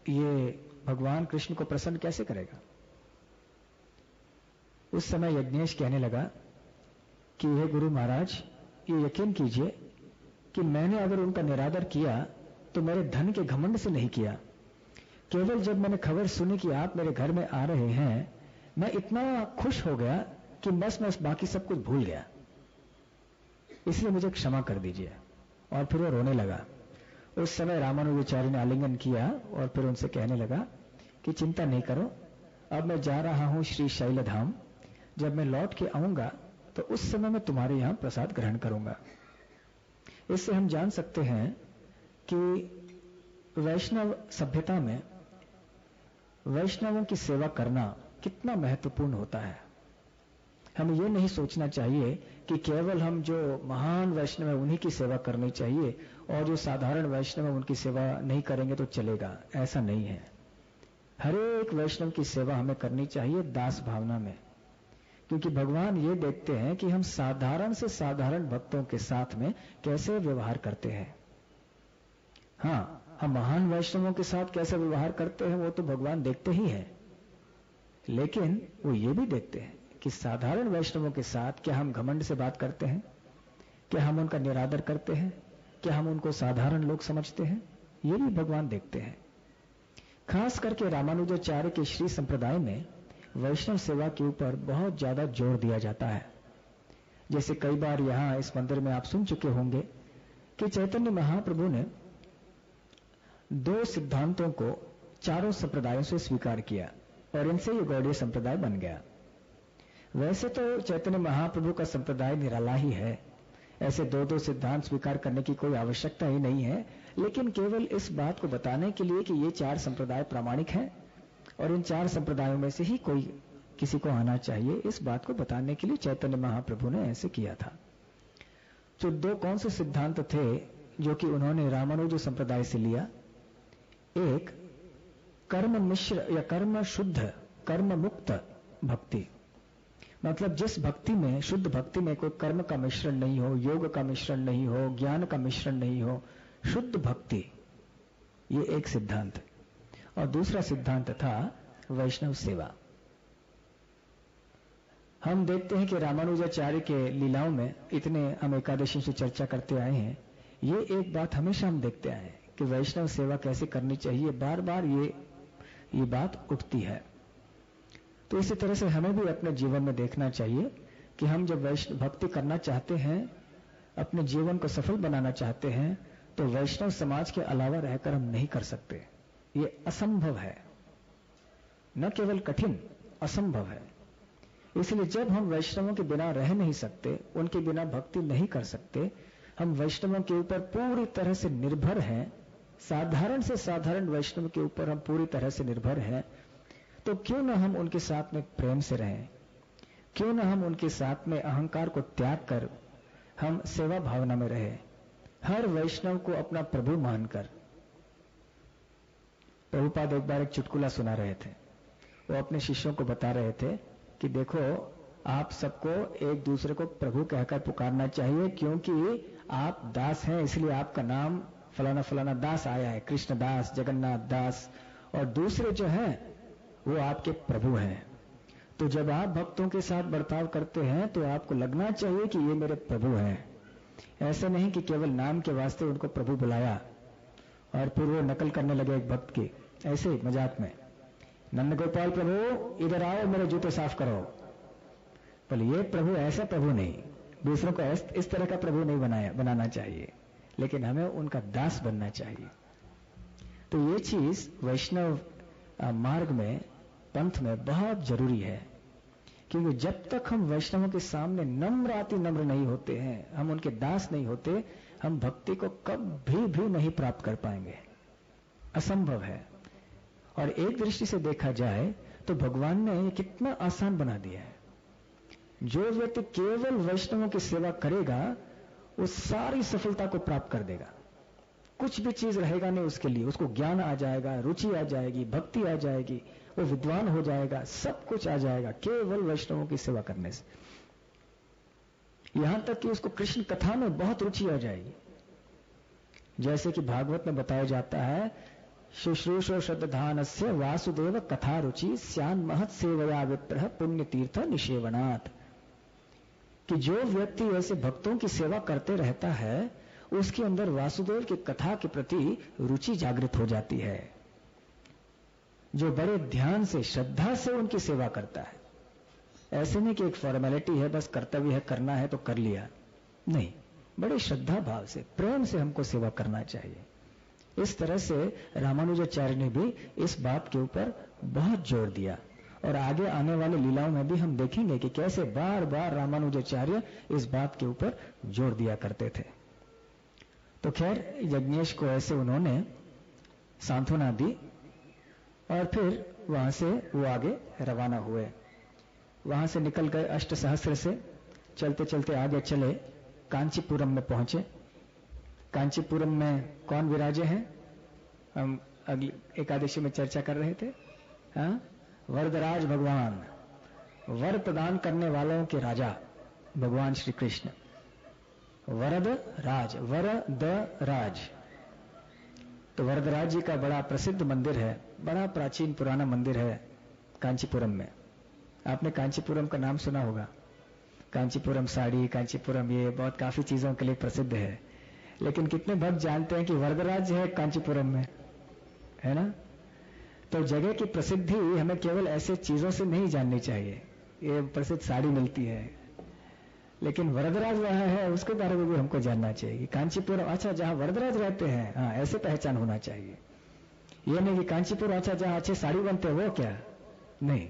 ये भगवान कृष्ण को प्रसन्न कैसे करेगा? उस समय यज्ञेश कहने लगा कि हे गुरु महाराज, ये यकीन कीजिए कि मैंने अगर उनका निरादर किया तो मेरे धन के घमंड से नहीं किया। केवल जब मैंने खबर सुनी कि आप मेरे घर में आ रहे हैं, मैं इतना खुश हो गया कि बस मैं बाकी सब कुछ भूल गया, इसलिए मुझे क्षमा कर दीजिए। और फिर वो रोने लगा। उस समय रामानुजाचार्य ने आलिंगन किया और फिर उनसे कहने लगा कि चिंता नहीं करो, अब मैं जा रहा हूं श्री शैलधाम, जब मैं लौट के आऊंगा तो उस समय मैं तुम्हारे यहां प्रसाद ग्रहण करूंगा। इससे हम जान सकते हैं कि वैष्णव सभ्यता में वैष्णवों की सेवा करना कितना महत्वपूर्ण होता है। हमें यह नहीं सोचना चाहिए कि केवल हम जो महान वैष्णव है उन्हीं की सेवा करनी चाहिए और जो साधारण वैष्णव है उनकी सेवा नहीं करेंगे तो चलेगा। ऐसा नहीं है। हर एक वैष्णव की सेवा हमें करनी चाहिए दास भावना में, क्योंकि भगवान ये देखते हैं कि हम साधारण से साधारण भक्तों के साथ में कैसे व्यवहार करते हैं। हाँ, हम महान वैष्णवों के साथ कैसे व्यवहार करते हैं वो तो भगवान देखते ही हैं, लेकिन वो ये भी देखते हैं कि साधारण वैष्णवों के साथ क्या हम घमंड से बात करते हैं, क्या हम उनका निरादर करते हैं, क्या हम उनको साधारण लोग समझते हैं, ये भी भगवान देखते हैं। खास करके रामानुजाचार्य के श्री संप्रदाय में वैष्णव सेवा के ऊपर बहुत ज्यादा जोर दिया जाता है। जैसे कई बार यहां इस मंदिर में आप सुन चुके होंगे कि चैतन्य महाप्रभु ने 2 सिद्धांतों को चारों संप्रदायों से स्वीकार किया और इनसे ये गौड़ीय संप्रदाय बन गया। वैसे तो चैतन्य महाप्रभु का संप्रदाय निराला ही है, ऐसे 2-2 सिद्धांत स्वीकार करने की कोई आवश्यकता ही नहीं है, लेकिन केवल इस बात को बताने के लिए कि ये 4 संप्रदाय प्रामाणिक हैं और इन 4 संप्रदायों में से ही कोई किसी को आना चाहिए, इस बात को बताने के लिए चैतन्य महाप्रभु ने ऐसे किया था। तो 2 कौन से सिद्धांत थे जो कि उन्होंने रामानुज संप्रदाय से लिया? एक, कर्म मिश्र या कर्म शुद्ध कर्म मुक्त भक्ति, मतलब जिस भक्ति में, शुद्ध भक्ति में कोई कर्म का मिश्रण नहीं हो, योग का मिश्रण नहीं हो, ज्ञान का मिश्रण नहीं हो, शुद्ध भक्ति, ये एक सिद्धांत। और दूसरा सिद्धांत था वैष्णव सेवा। हम देखते हैं कि रामानुजाचार्य के लीलाओं में इतने हम एकादशी से चर्चा करते आए हैं, ये एक बात हमेशा हम देखते आए हैं कि वैष्णव सेवा कैसे करनी चाहिए, बार बार ये बात उठती है। तो इसी तरह से हमें भी अपने जीवन में देखना चाहिए कि हम जब वैष्णव भक्ति करना चाहते हैं, अपने जीवन को सफल बनाना चाहते हैं, तो वैष्णव समाज के अलावा रहकर हम नहीं कर सकते। ये असंभव है, न केवल कठिन, असंभव है। इसलिए जब हम वैष्णवों के बिना रह नहीं सकते, उनके बिना भक्ति नहीं कर सकते, हम वैष्णवों के ऊपर पूरी तरह से निर्भर हैं, साधारण से साधारण वैष्णव के ऊपर हम पूरी तरह से निर्भर हैं, तो क्यों न हम उनके साथ में प्रेम से रहें, क्यों न हम उनके साथ में अहंकार को त्याग कर हम सेवा भावना में रहें, हर वैष्णव को अपना प्रभु मानकर। प्रभुपाद एक बार एक चुटकुला सुना रहे थे, वो अपने शिष्यों को बता रहे थे कि देखो, आप सबको एक दूसरे को प्रभु कहकर पुकारना चाहिए, क्योंकि आप दास हैं, इसलिए आपका नाम फलाना फलाना दास आया है, कृष्ण दास, जगन्नाथ दास, और दूसरे जो हैं वो आपके प्रभु हैं। तो जब आप भक्तों के साथ बर्ताव करते हैं तो आपको लगना चाहिए कि ये मेरे प्रभु हैं। ऐसा नहीं कि केवल नाम के वास्ते उनको प्रभु बुलाया और फिर वो नकल करने लगे एक भक्त की, ऐसे ही मजाक में, नंद गोपाल प्रभु इधर आओ, मेरे जूते साफ करो। बोले ये प्रभु ऐसा प्रभु नहीं, दूसरों को इस तरह का प्रभु नहीं बनाना चाहिए, लेकिन हमें उनका दास बनना चाहिए। तो ये चीज वैष्णव मार्ग में, पंथ में बहुत जरूरी है क्योंकि जब तक हम वैष्णवों के सामने नम्र नहीं होते हैं, हम उनके दास नहीं होते, हम भक्ति को कभी भी नहीं प्राप्त कर पाएंगे, असंभव है। और एक दृष्टि से देखा जाए तो भगवान ने ये कितना आसान बना दिया है। जो व्यक्ति केवल वैष्णवों की सेवा करेगा वो सारी सफलता को प्राप्त कर देगा। कुछ भी चीज रहेगा नहीं उसके लिए, उसको ज्ञान आ जाएगा, रुचि आ जाएगी, भक्ति आ जाएगी, वो विद्वान हो जाएगा, सब कुछ आ जाएगा केवल वैष्णवों की सेवा करने से। यहां तक कि उसको कृष्ण कथा में बहुत रुचि आ जाएगी। जैसे कि भागवत में बताया जाता है, शुश्रूषो श्रद्धानस्य वासुदेव कथा रुचि स्यान महत सेवया विप्रह पुण्य तीर्थ निषेवनात्, कि जो व्यक्ति ऐसे भक्तों की सेवा करते रहता है उसके अंदर वासुदेव की कथा के प्रति रुचि जागृत हो जाती है। जो बड़े ध्यान से श्रद्धा से उनकी सेवा करता है, ऐसे नहीं कि एक फॉर्मेलिटी है, बस कर्तव्य है, करना है तो कर लिया, नहीं, बड़े श्रद्धा भाव से प्रेम से हमको सेवा करना चाहिए। इस तरह से रामानुजाचार्य ने भी इस बात के ऊपर बहुत जोर दिया और आगे आने वाले लीलाओं में भी हम देखेंगे कि कैसे बार बार रामानुजाचार्य इस बात के ऊपर जोर दिया करते थे। तो खैर यज्ञेश को ऐसे उन्होंने सांत्वना दी और फिर वहां से वो आगे रवाना हुए। वहां से निकल गए अष्टसहस्र से, चलते चलते आगे चले, कांचीपुरम में पहुंचे। कांचीपुरम में कौन विराजे हैं, हम अगली एकादशी में चर्चा कर रहे थे, हाँ, वरदराज भगवान, वर प्रदान करने वालों के राजा भगवान श्री कृष्ण, वरद राज, वरद राज। तो वरदराज जी का बड़ा प्रसिद्ध मंदिर है, बड़ा प्राचीन पुराना मंदिर है कांचीपुरम में। आपने कांचीपुरम का नाम सुना होगा, कांचीपुरम साड़ी, कांचीपुरम ये बहुत काफी चीजों के लिए प्रसिद्ध है, लेकिन कितने भक्त जानते हैं कि वरदराज है कांचीपुरम में, है ना। तो जगह की प्रसिद्धि हमें केवल ऐसे चीजों से नहीं जाननी चाहिए, ये प्रसिद्ध साड़ी मिलती है, लेकिन वरदराज वहां है उसके बारे में भी हमको जानना चाहिए। कांचीपुरम, अच्छा जहां वरदराज रहते हैं, हाँ, ऐसे पहचान होना चाहिए। ये नहीं कि कांचीपुरम, अच्छा जहां अच्छे साड़ी बनते हैं वो क्या, नहीं,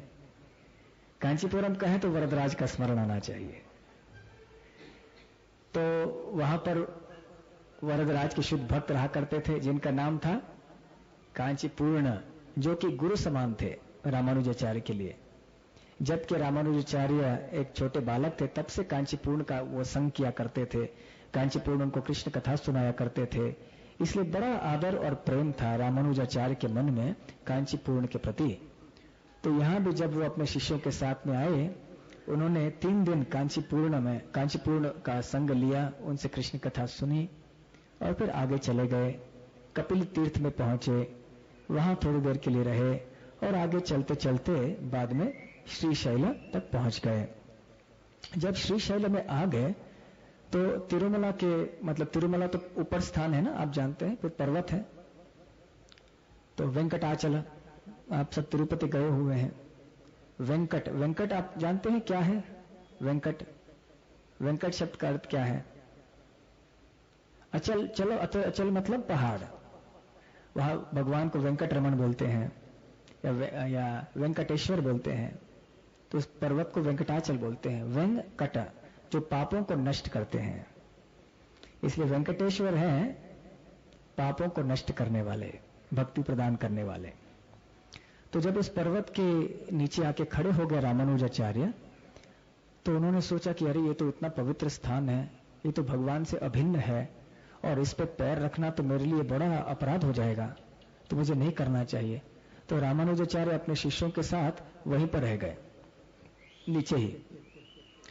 कांचीपुरम का है तो वरदराज का स्मरण आना चाहिए। तो वहां पर वरदराज के शुद्ध भक्त रहा करते थे जिनका नाम था कांचीपूर्ण, जो कि गुरु समान थे रामानुजाचार्य के लिए। जबकि रामानुजाचार्य एक छोटे बालक थे तब से कांचीपूर्ण का वो संग किया करते थे, कांचीपूर्ण उनको कृष्ण कथा सुनाया करते थे, इसलिए बड़ा आदर और प्रेम था रामानुजाचार्य के मन में कांचीपूर्ण के प्रति। तो यहां भी जब वो अपने शिष्यों के साथ में आए, उन्होंने 3 दिन कांचीपूर्ण का संग लिया, उनसे कृष्ण कथा सुनी और फिर आगे चले गए। कपिल तीर्थ में पहुंचे, वहां थोड़ी देर के लिए रहे और आगे चलते चलते बाद में श्रीशैल तक पहुंच गए। जब श्रीशैल में आ गए तो तिरुमला के, मतलब तिरुमला तो ऊपर स्थान है ना, आप जानते हैं, फिर पर्वत है। तो वेंकटाचल, आप सब तिरुपति गए हुए हैं। वेंकट, वेंकट आप जानते हैं क्या है, वेंकट, वेंकट शब्द का अर्थ क्या है, अचल, चलो अचल मतलब पहाड़, वहां भगवान को वेंकटरमण बोलते हैं या वेंकटेश्वर बोलते हैं। तो उस पर्वत को वेंकटाचल बोलते हैं। वेंकट जो पापों को नष्ट करते हैं, इसलिए वेंकटेश्वर हैं पापों को नष्ट करने वाले, भक्ति प्रदान करने वाले। तो जब इस पर्वत के नीचे आके खड़े हो गए रामानुजाचार्य, तो उन्होंने सोचा कि अरे ये तो इतना पवित्र स्थान है, ये तो भगवान से अभिन्न है और इस पे पैर रखना तो मेरे लिए बड़ा अपराध हो जाएगा, तो मुझे नहीं करना चाहिए। तो रामानुजाचार्य अपने शिष्यों के साथ वहीं पर रह गए नीचे ही,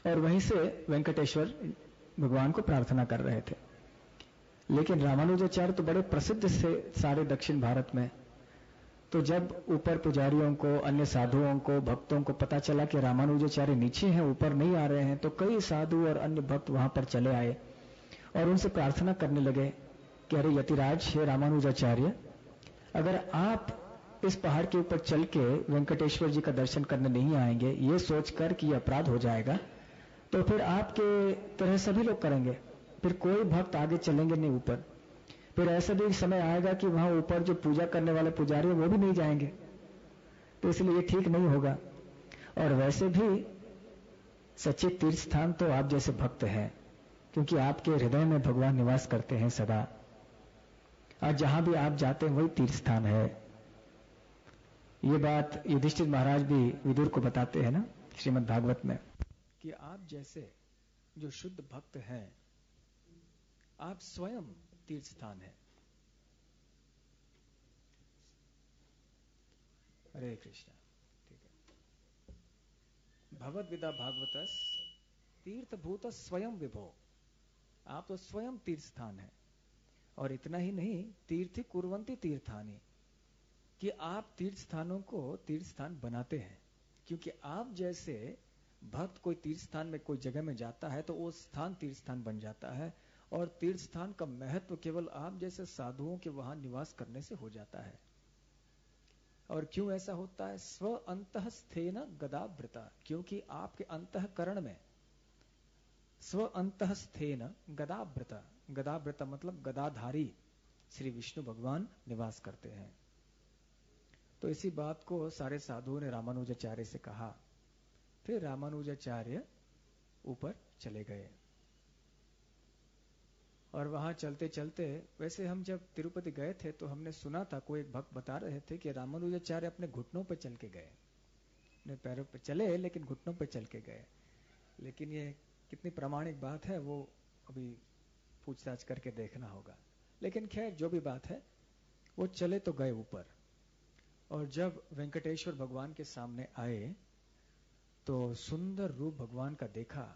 और वहीं से वेंकटेश्वर भगवान को प्रार्थना कर रहे थे। लेकिन रामानुजाचार्य तो बड़े प्रसिद्ध से सारे दक्षिण भारत में। तो जब ऊपर पुजारियों को, अन्य साधुओं को, भक्तों को पता चला कि रामानुजाचार्य नीचे हैं, ऊपर नहीं आ रहे हैं, तो कई साधु और अन्य भक्त वहां पर चले आए और उनसे प्रार्थना करने लगे कि अरे यतिराज, हे रामानुजाचार्य, अगर आप इस पहाड़ के ऊपर चल के वेंकटेश्वर जी का दर्शन करने नहीं आएंगे, ये सोचकर कि यह अपराध हो जाएगा, तो फिर आपके तरह सभी लोग करेंगे, फिर कोई भक्त आगे चलेंगे नहीं ऊपर। फिर ऐसा भी समय आएगा कि वहां ऊपर जो पूजा करने वाले पुजारी वो भी नहीं जाएंगे, तो इसलिए ये ठीक नहीं होगा। और वैसे भी सच्चे तीर्थ स्थान तो आप जैसे भक्त हैं, क्योंकि आपके हृदय में भगवान निवास करते हैं सदा, और जहां भी आप जाते हैं वही तीर्थ स्थान है। ये बात युधिष्ठिर महाराज भी विदुर को बताते हैं ना श्रीमद् भागवत में, कि आप जैसे जो शुद्ध भक्त हैं, आप स्वयं तीर्थ स्थान है। हरे कृष्णा। ठीक है। भगवद विदा भागवतस तीर्थभूत स्वयं विभो, आप तो स्वयं तीर्थ स्थान है। और इतना ही नहीं, तीर्थी कुर्वन्ति तीर्थानि, कि आप तीर्थ स्थानों को तीर्थ स्थान बनाते हैं। क्योंकि आप जैसे भक्त कोई तीर्थ स्थान में कोई जगह में जाता है तो वो स्थान तीर्थ स्थान बन जाता है, और तीर्थ स्थान का महत्व केवल आप जैसे साधुओं के वहां निवास करने से हो जाता है। और क्यों ऐसा होता है? स्व अंतःस्थेन गदाभृता, क्योंकि आपके अंतःकरण में स्व अंतःस्थेन गदाभृता, गदाभृता मतलब गदाधारी श्री विष्णु भगवान निवास करते हैं। तो इसी बात को सारे साधुओं ने रामानुजाचार्य से कहा। फिर रामानुजाचार्य ऊपर चले गए, और वहां चलते चलते, वैसे हम जब तिरुपति गए थे तो हमने सुना था, कोई एक भक्त बता रहे थे कि रामानुजाचार्य अपने घुटनों पर चल के गए, अपने पैरों पर चले लेकिन घुटनों पर चल के गए। लेकिन ये कितनी प्रामाणिक बात है वो अभी पूछताछ करके देखना होगा। लेकिन खैर जो भी बात है, वो चले तो गए ऊपर, और जब वेंकटेश्वर भगवान के सामने आए तो सुंदर रूप भगवान का देखा,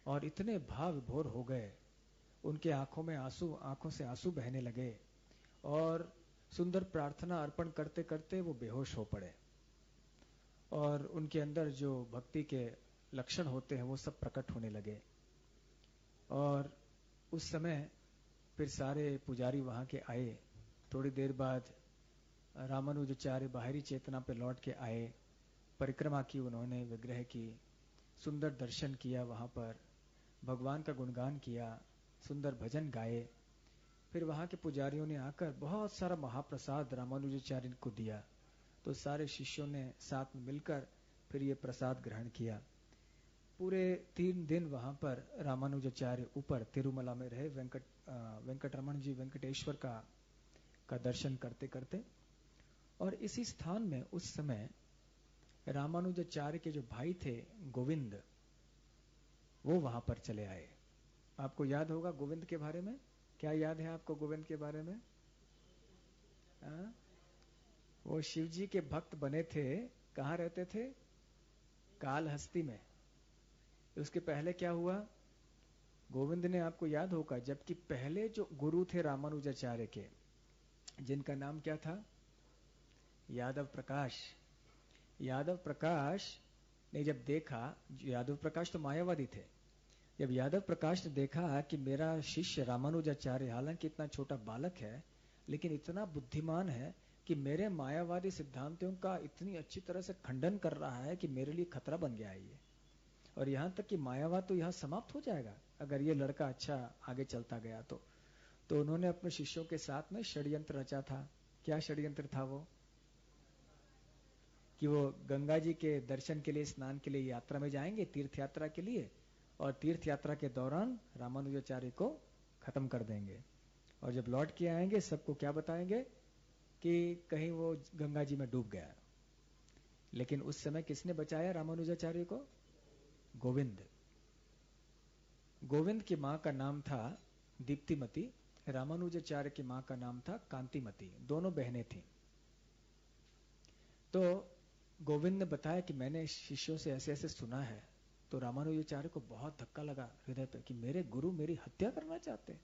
और इतने भाव विभोर हो गए, उनके आंखों से आंसू बहने लगे, और सुंदर प्रार्थना अर्पण करते करते वो बेहोश हो पड़े, और उनके अंदर जो भक्ति के लक्षण होते हैं वो सब प्रकट होने लगे। और उस समय फिर सारे पुजारी वहां के आए। थोड़ी देर बाद रामानुजाचार्य बाहरी चेतना पे लौट के आए, परिक्रमा की उन्होंने, विग्रह की, सुंदर दर्शन किया, वहां पर भगवान का गुणगान किया, सुंदर भजन गाए। फिर वहां के पुजारियों ने आकर बहुत सारा महाप्रसाद रामानुजाचार्य को दिया, तो सारे शिष्यों ने साथ में मिलकर फिर ये प्रसाद ग्रहण किया। पूरे 3 दिन वहां पर रामानुजाचार्य ऊपर तिरुमला में रहे, वेंकटरमण जी वेंकटेश्वर का दर्शन करते करते। और इसी स्थान में उस समय रामानुजाचार्य के जो भाई थे गोविंद, वो वहां पर चले आए। आपको याद होगा गोविंद के बारे में? क्या याद है आपको गोविंद के बारे में? वो शिव जी के भक्त बने थे। कहाँ रहते थे? कालहस्ती में। उसके पहले क्या हुआ? गोविंद ने, आपको याद होगा, जबकि पहले जो गुरु थे रामानुजाचार्य के, जिनका नाम क्या था? यादव प्रकाश। यादव प्रकाश ने जब देखा, यादव प्रकाश तो मायावादी थे, जब यादव प्रकाश ने देखा कि मेरा शिष्य रामानुजाचार्य हालांकि इतना छोटा बालक है लेकिन इतना बुद्धिमान है कि मेरे मायावादी सिद्धांतों का इतनी अच्छी तरह से खंडन कर रहा है कि मेरे लिए खतरा बन गया है ये, और यहां तक कि मायावाद तो यहां समाप्त हो जाएगा अगर ये लड़का अच्छा आगे चलता गया तो उन्होंने अपने शिष्यों के साथ में षड्यंत्र रचा था। क्या षड्यंत्र था वो? कि वो गंगा जी के दर्शन के लिए, स्नान के लिए यात्रा में जाएंगे, तीर्थ यात्रा के लिए, और तीर्थ यात्रा के दौरान रामानुजाचार्य को खत्म कर देंगे, और जब लौट के आएंगे सबको क्या बताएंगे कि कहीं वो गंगा जी में डूब गया। लेकिन उस समय किसने बचाया रामानुजाचार्य को? गोविंद। गोविंद की मां का नाम था दीप्तिमती, रामानुजाचार्य की मां का नाम था कांतिमती, दोनों बहनें थीं। तो गोविंद ने बताया कि मैंने शिष्यों से ऐसे ऐसे सुना है, तो रामानुजाचार्य को बहुत धक्का लगा हृदय पे कि मेरे गुरु मेरी हत्या करना चाहते।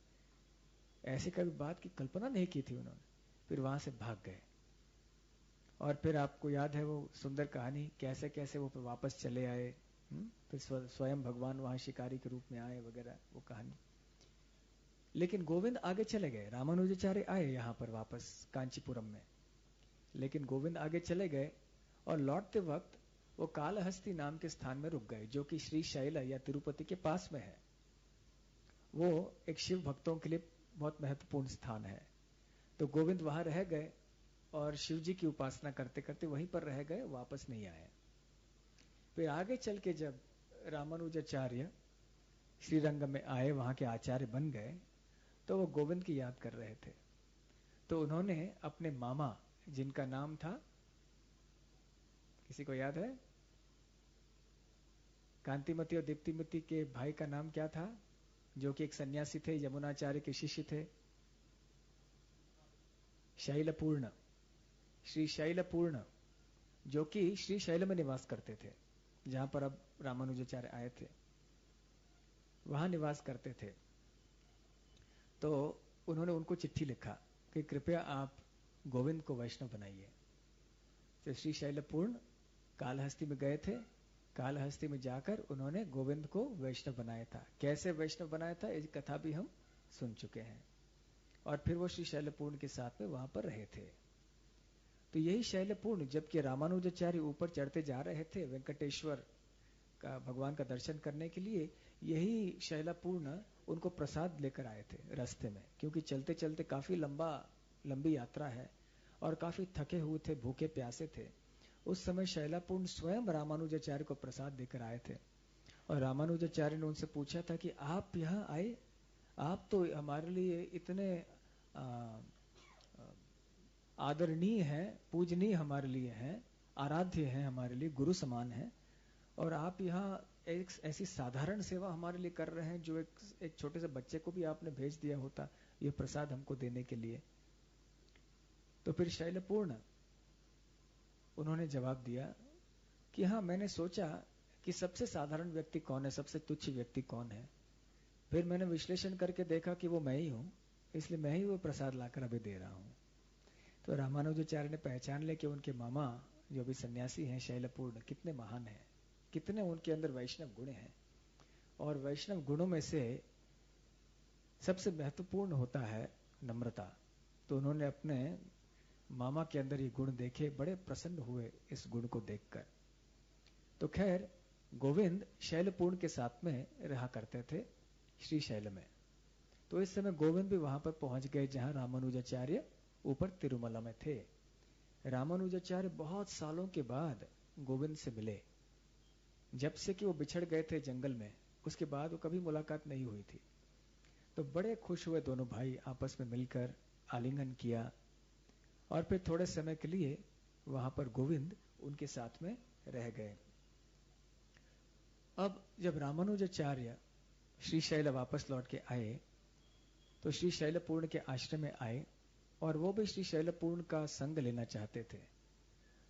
ऐसी कभी बात की कल्पना नहीं की थी उन्होंने। फिर वहां से भाग गए, और फिर आपको याद है वो सुंदर कहानी, कैसे कैसे वो वापस चले आए। फिर स्वयं भगवान वहां शिकारी के रूप में आए वगैरह, वो कहानी। लेकिन गोविंद आगे चले गए, रामानुजाचार्य आए यहाँ पर वापस कांचीपुरम में, लेकिन गोविंद आगे चले गए, और लौटते वक्त वो कालहस्ती नाम के स्थान में रुक गए, जो कि श्री शैल या तिरुपति के पास में है। वो एक शिव भक्तों के लिए बहुत महत्वपूर्ण स्थान है। तो गोविंद वहां रह गए, और शिव जी की उपासना करते करते वहीं पर रह गए, वापस नहीं आए। फिर आगे चल के जब रामानुजाचार्य श्रीरंगम में आए, वहां के आचार्य बन गए, तो वो गोविंद की याद कर रहे थे। तो उन्होंने अपने मामा, जिनका नाम था, किसी को याद है? कांतिमती और दीप्तिमती के भाई का नाम क्या था, जो कि एक सन्यासी थे, यमुनाचार्य के शिष्य थे? शैलपूर्ण, श्री शैलपूर्ण, जो कि श्री शैल में निवास करते थे, जहां पर अब रामानुजाचार्य आए थे, वहां निवास करते थे। तो उन्होंने उनको चिट्ठी लिखा कि कृपया आप गोविंद को वैष्णव बनाइए। तो श्री शैलपूर्ण कालहस्ती में गए थे, कालहस्ती में जाकर उन्होंने गोविंद को वैष्णव बनाया था। कैसे वैष्णव बनाया था, इस कथा भी हम सुन चुके हैं। और फिर वो श्री शैलपूर्ण के साथ में वहां पर रहे थे। तो यही शैलपूर्ण, जबकि रामानुजाचार्य ऊपर चढ़ते जा रहे थे वेंकटेश्वर का, भगवान का दर्शन करने के लिए, यही शैलपूर्ण उनको प्रसाद लेकर आए थे रास्ते में, क्योंकि चलते चलते काफी लंबी यात्रा है और काफी थके हुए थे, भूखे प्यासे थे। उस समय शैलपूर्ण स्वयं रामानुजाचार्य को प्रसाद देकर आए थे। और रामानुजाचार्य ने उनसे पूछा था कि आप यहाँ आए, आप तो हमारे लिए इतने आदरणीय हैं, पूजनीय हमारे लिए हैं, आराध्य हैं, हमारे लिए गुरु समान हैं, और आप यहाँ एक ऐसी साधारण सेवा हमारे लिए कर रहे हैं, जो एक छोटे से बच्चे को भी आपने भेज दिया होता ये प्रसाद हमको देने के लिए। तो फिर शैलपूर्ण उन्होंने जवाब दिया कि हाँ, मैंने सोचा कि सबसे साधारण व्यक्ति कौन है, सबसे तुच्छ व्यक्ति कौन है। फिर मैंने विश्लेषण करके देखा कि वो मैं ही हूं, इसलिए मैं ही वो प्रसाद लाकर अभी दे रहा हूं। तो रामानुजाचार्य ने पहचान लिया कि उनके मामा जो भी सन्यासी हैं शैलपूर्ण, कितने महान हैं, कितने उनके अंदर वैष्णव गुण हैं। और वैष्णव गुणों में से सबसे महत्वपूर्ण होता है नम्रता। तो उन्होंने अपने मामा के अंदर ये गुण देखे, बड़े प्रसन्न हुए इस गुण को देखकर। तो खैर, गोविंद शैलपूर्ण के साथ में रहा करते थे श्री शैल में। तो इस समय गोविंद भी वहां पर पहुंच गए जहां रामानुजाचार्य ऊपर तिरुमला में थे। रामानुजाचार्य बहुत सालों के बाद गोविंद से मिले। जब से कि वो बिछड़ गए थे जंगल में, उसके बाद वो कभी मुलाकात नहीं हुई थी। तो बड़े खुश हुए दोनों भाई, आपस में मिलकर आलिंगन किया। और फिर थोड़े समय के लिए वहां पर गोविंद उनके साथ में रह गए। अब जब रामानुजाचार्य श्रीशैल वापस लौट के आए, तो श्री शैलपूर्ण के आश्रम में आए, और वो भी श्री शैलपूर्ण का संग लेना चाहते थे।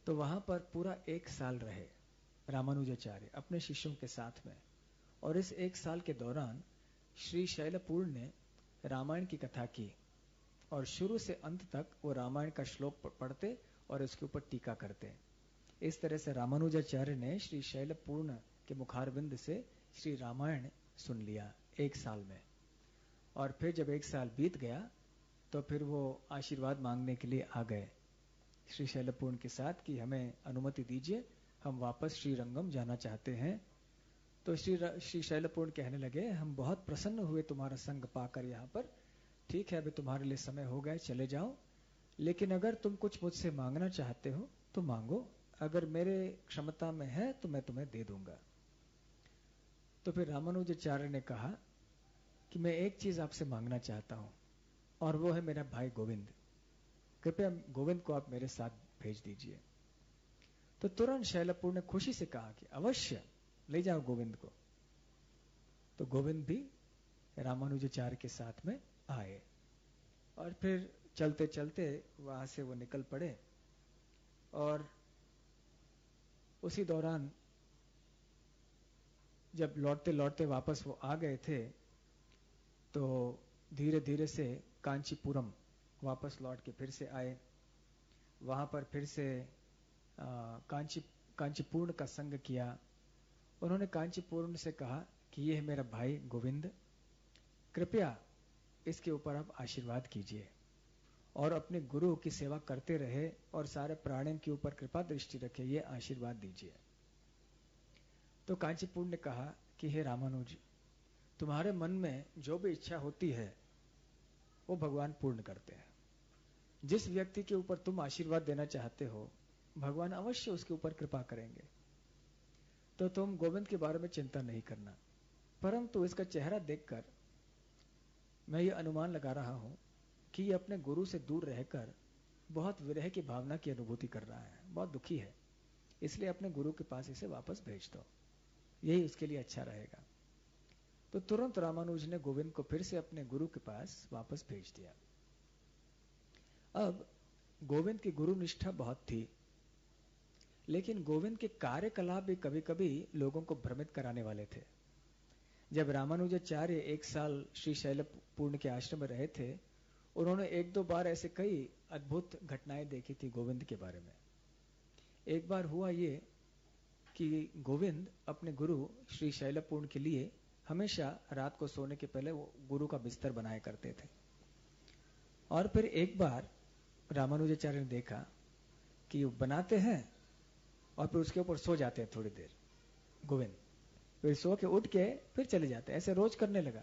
तो वहां पर पूरा 1 साल रहे रामानुजाचार्य अपने शिष्यों के साथ में। और इस 1 साल के दौरान श्री शैलपूर्ण ने रामायण की कथा की, और शुरू से अंत तक वो रामायण का श्लोक पढ़ते और इसके ऊपर टीका करते। इस तरह से रामानुजाचार्य ने श्री शैलपूर्ण के मुखारविंद से श्री रामायण सुन लिया 1 साल में। और फिर जब 1 साल बीत गया, तो फिर वो आशीर्वाद मांगने के लिए आ गए श्री शैलपूर्ण के साथ कि हमें अनुमति दीजिए, हम वापस श्रीरंगम जाना चाहते हैं। तो श्री शैलपूर्ण कहने लगे, हम बहुत प्रसन्न हुए तुम्हारा संग पाकर यहाँ पर। ठीक है, अभी तुम्हारे लिए समय हो गया, चले जाओ, लेकिन अगर तुम कुछ मुझसे मांगना चाहते हो तो मांगो, अगर मेरे क्षमता में है तो मैं तुम्हें दे दूंगा। तो फिर रामानुजाचार्य ने कहा कि मैं एक चीज आपसे मांगना चाहता हूं, और वो है मेरा भाई गोविंद। कृपया गोविंद को आप मेरे साथ भेज दीजिए। तो तुरंत शैलपूर्ण ने खुशी से कहा कि अवश्य ले जाओ गोविंद को। तो गोविंद भी रामानुजाचार्य के साथ में आए, और फिर चलते चलते वहां से वो निकल पड़े। और उसी दौरान जब लौटते लौटते वापस वो आ गए थे, तो धीरे धीरे से कांचीपुरम वापस लौट के फिर से आए। वहां पर फिर से कांचीपूर्ण का संग किया। उन्होंने कांचीपूर्ण से कहा कि ये है मेरा भाई गोविंद, कृपया इसके ऊपर आप आशीर्वाद कीजिए, और अपने गुरु की सेवा करते रहे और सारे प्राणियों के ऊपर कृपा दृष्टि रखे, ये आशीर्वाद दीजिए। तो कांचीपूर्ण ने कहा कि हे रामानुज, तुम्हारे मन में जो भी इच्छा होती है वो भगवान पूर्ण करते हैं। जिस व्यक्ति के ऊपर तुम आशीर्वाद देना चाहते हो, भगवान अवश्य उसके ऊपर कृपा करेंगे। तो तुम गोविंद के बारे में चिंता नहीं करना। परंतु इसका चेहरा देखकर मैं ये अनुमान लगा रहा हूं कि ये अपने गुरु से दूर रहकर बहुत विरह की भावना की अनुभूति कर रहा है, बहुत दुखी है, इसलिए अपने गुरु के पास इसे वापस भेज दो, यही उसके लिए अच्छा रहेगा। तो तुरंत रामानुज ने गोविंद को फिर से अपने गुरु के पास वापस भेज दिया। अब गोविंद की गुरु निष्ठा बहुत थी, लेकिन गोविंद के कार्यकलाप भी कभी कभी लोगों को भ्रमित कराने वाले थे। जब रामानुजाचार्य 1 साल श्री शैलपूर्ण के आश्रम में रहे थे, उन्होंने 1-2 बार ऐसे कई अद्भुत घटनाएं देखी थी गोविंद के बारे में। एक बार हुआ ये कि गोविंद अपने गुरु श्री शैलपूर्ण के लिए हमेशा रात को सोने के पहले वो गुरु का बिस्तर बनाया करते थे। और फिर एक बार रामानुजाचार्य ने देखा कि वो बनाते हैं और फिर उसके ऊपर सो जाते हैं थोड़ी देर गोविंद, फिर सो के उठ के फिर चले जाते हैं, ऐसे रोज करने लगा।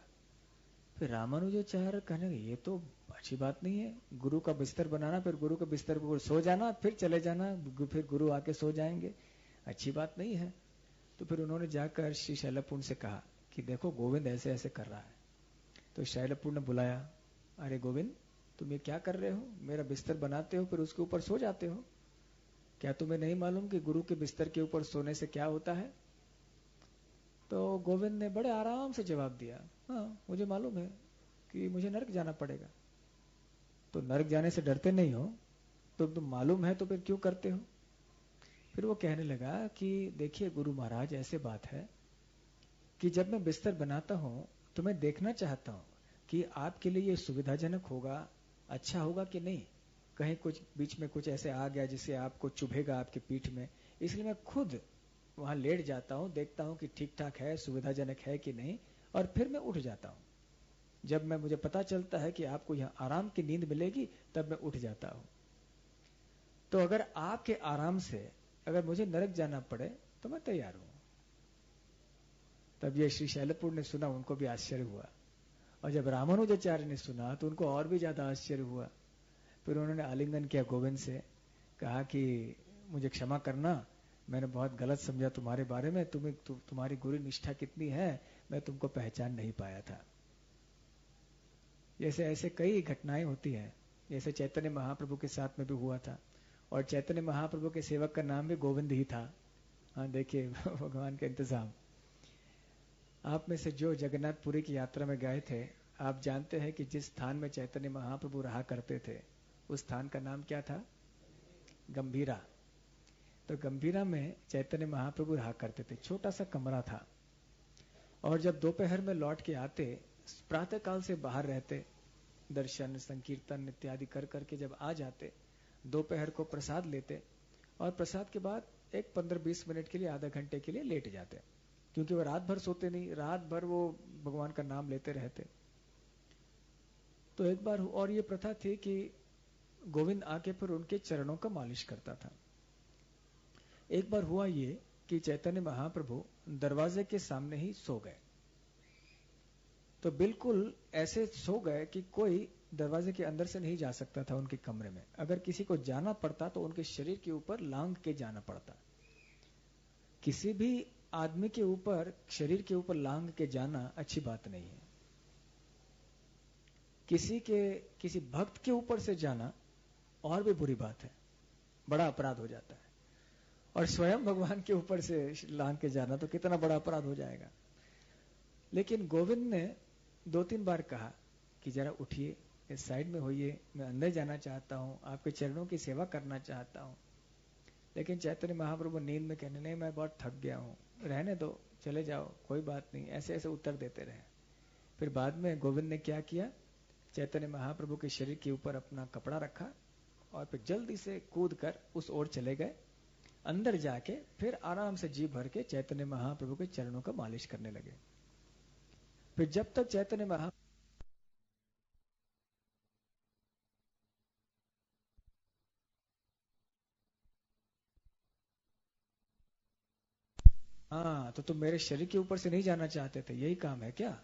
फिर रामानुजाचार्य कहने लगे ये तो अच्छी बात नहीं है, गुरु का बिस्तर बनाना, फिर गुरु के बिस्तर पर सो जाना, फिर चले जाना, फिर गुरु आके सो जाएंगे, अच्छी बात नहीं है। तो फिर उन्होंने जाकर श्री शैलपूर्ण से कहा कि देखो गोविंद ऐसे ऐसे कर रहा है। तो शैलपूर्ण ने बुलाया, अरे गोविंद तुम ये क्या कर रहे हो, मेरा बिस्तर बनाते हो फिर उसके ऊपर सो जाते हो, क्या तुम्हें नहीं मालूम कि गुरु के बिस्तर के ऊपर सोने से क्या होता है? तो गोविंद ने बड़े आराम से जवाब दिया, हाँ मुझे मालूम है कि मुझे नरक जाना पड़ेगा। तो नरक जाने से डरते नहीं हो, तो तुम मालूम है तो फिर क्यों करते हो? फिर वो कहने लगा कि देखिए गुरु महाराज, ऐसे बात है कि जब मैं बिस्तर बनाता हूं तो मैं देखना चाहता हूं कि आपके लिए ये सुविधाजनक होगा, अच्छा होगा कि नहीं, कहीं कुछ बीच में कुछ ऐसे आ गया जिससे आपको चुभेगा आपकी पीठ में, इसलिए मैं खुद वहां लेट जाता हूं, देखता हूं कि ठीक ठाक है, सुविधाजनक है कि नहीं, और फिर मैं उठ जाता हूं। जब मुझे पता चलता है कि आपको यहाँ आराम की नींद मिलेगी तब मैं उठ जाता हूं। तो अगर आपके आराम से अगर मुझे नरक जाना पड़े तो मैं तैयार हूं। तब ये श्री शैलपूर्ण ने सुना, उनको भी आश्चर्य हुआ, और जब रामानुजाचार्य ने सुना तो उनको और भी ज्यादा आश्चर्य हुआ। फिर उन्होंने आलिंगन किया गोविंद से, कहा कि मुझे क्षमा करना, मैंने बहुत गलत समझा तुम्हारे बारे में, तुम्हारी गुरु निष्ठा कितनी है मैं तुमको पहचान नहीं पाया था। जैसे ऐसे कई घटनाएं होती हैं, जैसे चैतन्य महाप्रभु के साथ में भी हुआ था, और चैतन्य महाप्रभु के सेवक का नाम भी गोविंद ही था। हाँ देखिए भगवान का इंतजाम। आप में से जो जगन्नाथपुरी की यात्रा में गए थे, आप जानते हैं कि जिस स्थान में चैतन्य महाप्रभु रहा करते थे उस स्थान का नाम क्या था? गंभीरा। तो गंभीरा में चैतन्य महाप्रभु रहा करते थे, छोटा सा कमरा था, और जब दोपहर में लौट के आते, प्रातः काल से बाहर रहते, दर्शन संकीर्तन इत्यादि कर करके जब आ जाते, दोपहर को प्रसाद लेते, और प्रसाद के बाद एक 15-20 मिनट के लिए, आधा घंटे के लिए लेट जाते, क्योंकि वो रात भर सोते नहीं, रात भर वो भगवान का नाम लेते रहते। तो एक बार और ये प्रथा थी कि गोविंद आके फिर उनके चरणों का मालिश करता था। एक बार हुआ ये कि चैतन्य महाप्रभु दरवाजे के सामने ही सो गए, तो बिल्कुल ऐसे सो गए कि कोई दरवाजे के अंदर से नहीं जा सकता था उनके कमरे में। अगर किसी को जाना पड़ता तो उनके शरीर के ऊपर लांग के जाना पड़ता। किसी भी आदमी के ऊपर, शरीर के ऊपर लांग के जाना अच्छी बात नहीं है। किसी भक्त के ऊपर से जाना और भी बुरी बात है, बड़ा अपराध हो जाता है। और स्वयं भगवान के ऊपर से लांग के जाना तो कितना बड़ा अपराध हो जाएगा। लेकिन गोविंद ने 2-3 बार कहा कि जरा उठिए, इस साइड में होइए, मैं अंदर जाना चाहता हूँ, आपके चरणों की सेवा करना चाहता हूँ। लेकिन चैतन्य महाप्रभु नींद में कहने, नहीं मैं बहुत थक गया हूँ, रहने दो, चले जाओ, कोई बात नहीं, ऐसे ऐसे उत्तर देते रहे। फिर बाद में गोविंद ने क्या किया, चैतन्य महाप्रभु के शरीर के ऊपर अपना कपड़ा रखा और फिर जल्दी से कूद कर उस ओर चले गए। अंदर जाके फिर आराम से जी भर के चैतन्य महाप्रभु के चरणों का मालिश करने लगे। फिर जब तक चैतन्य महा हाँ, तो तुम मेरे शरीर के ऊपर से नहीं जाना चाहते थे, यही काम है क्या?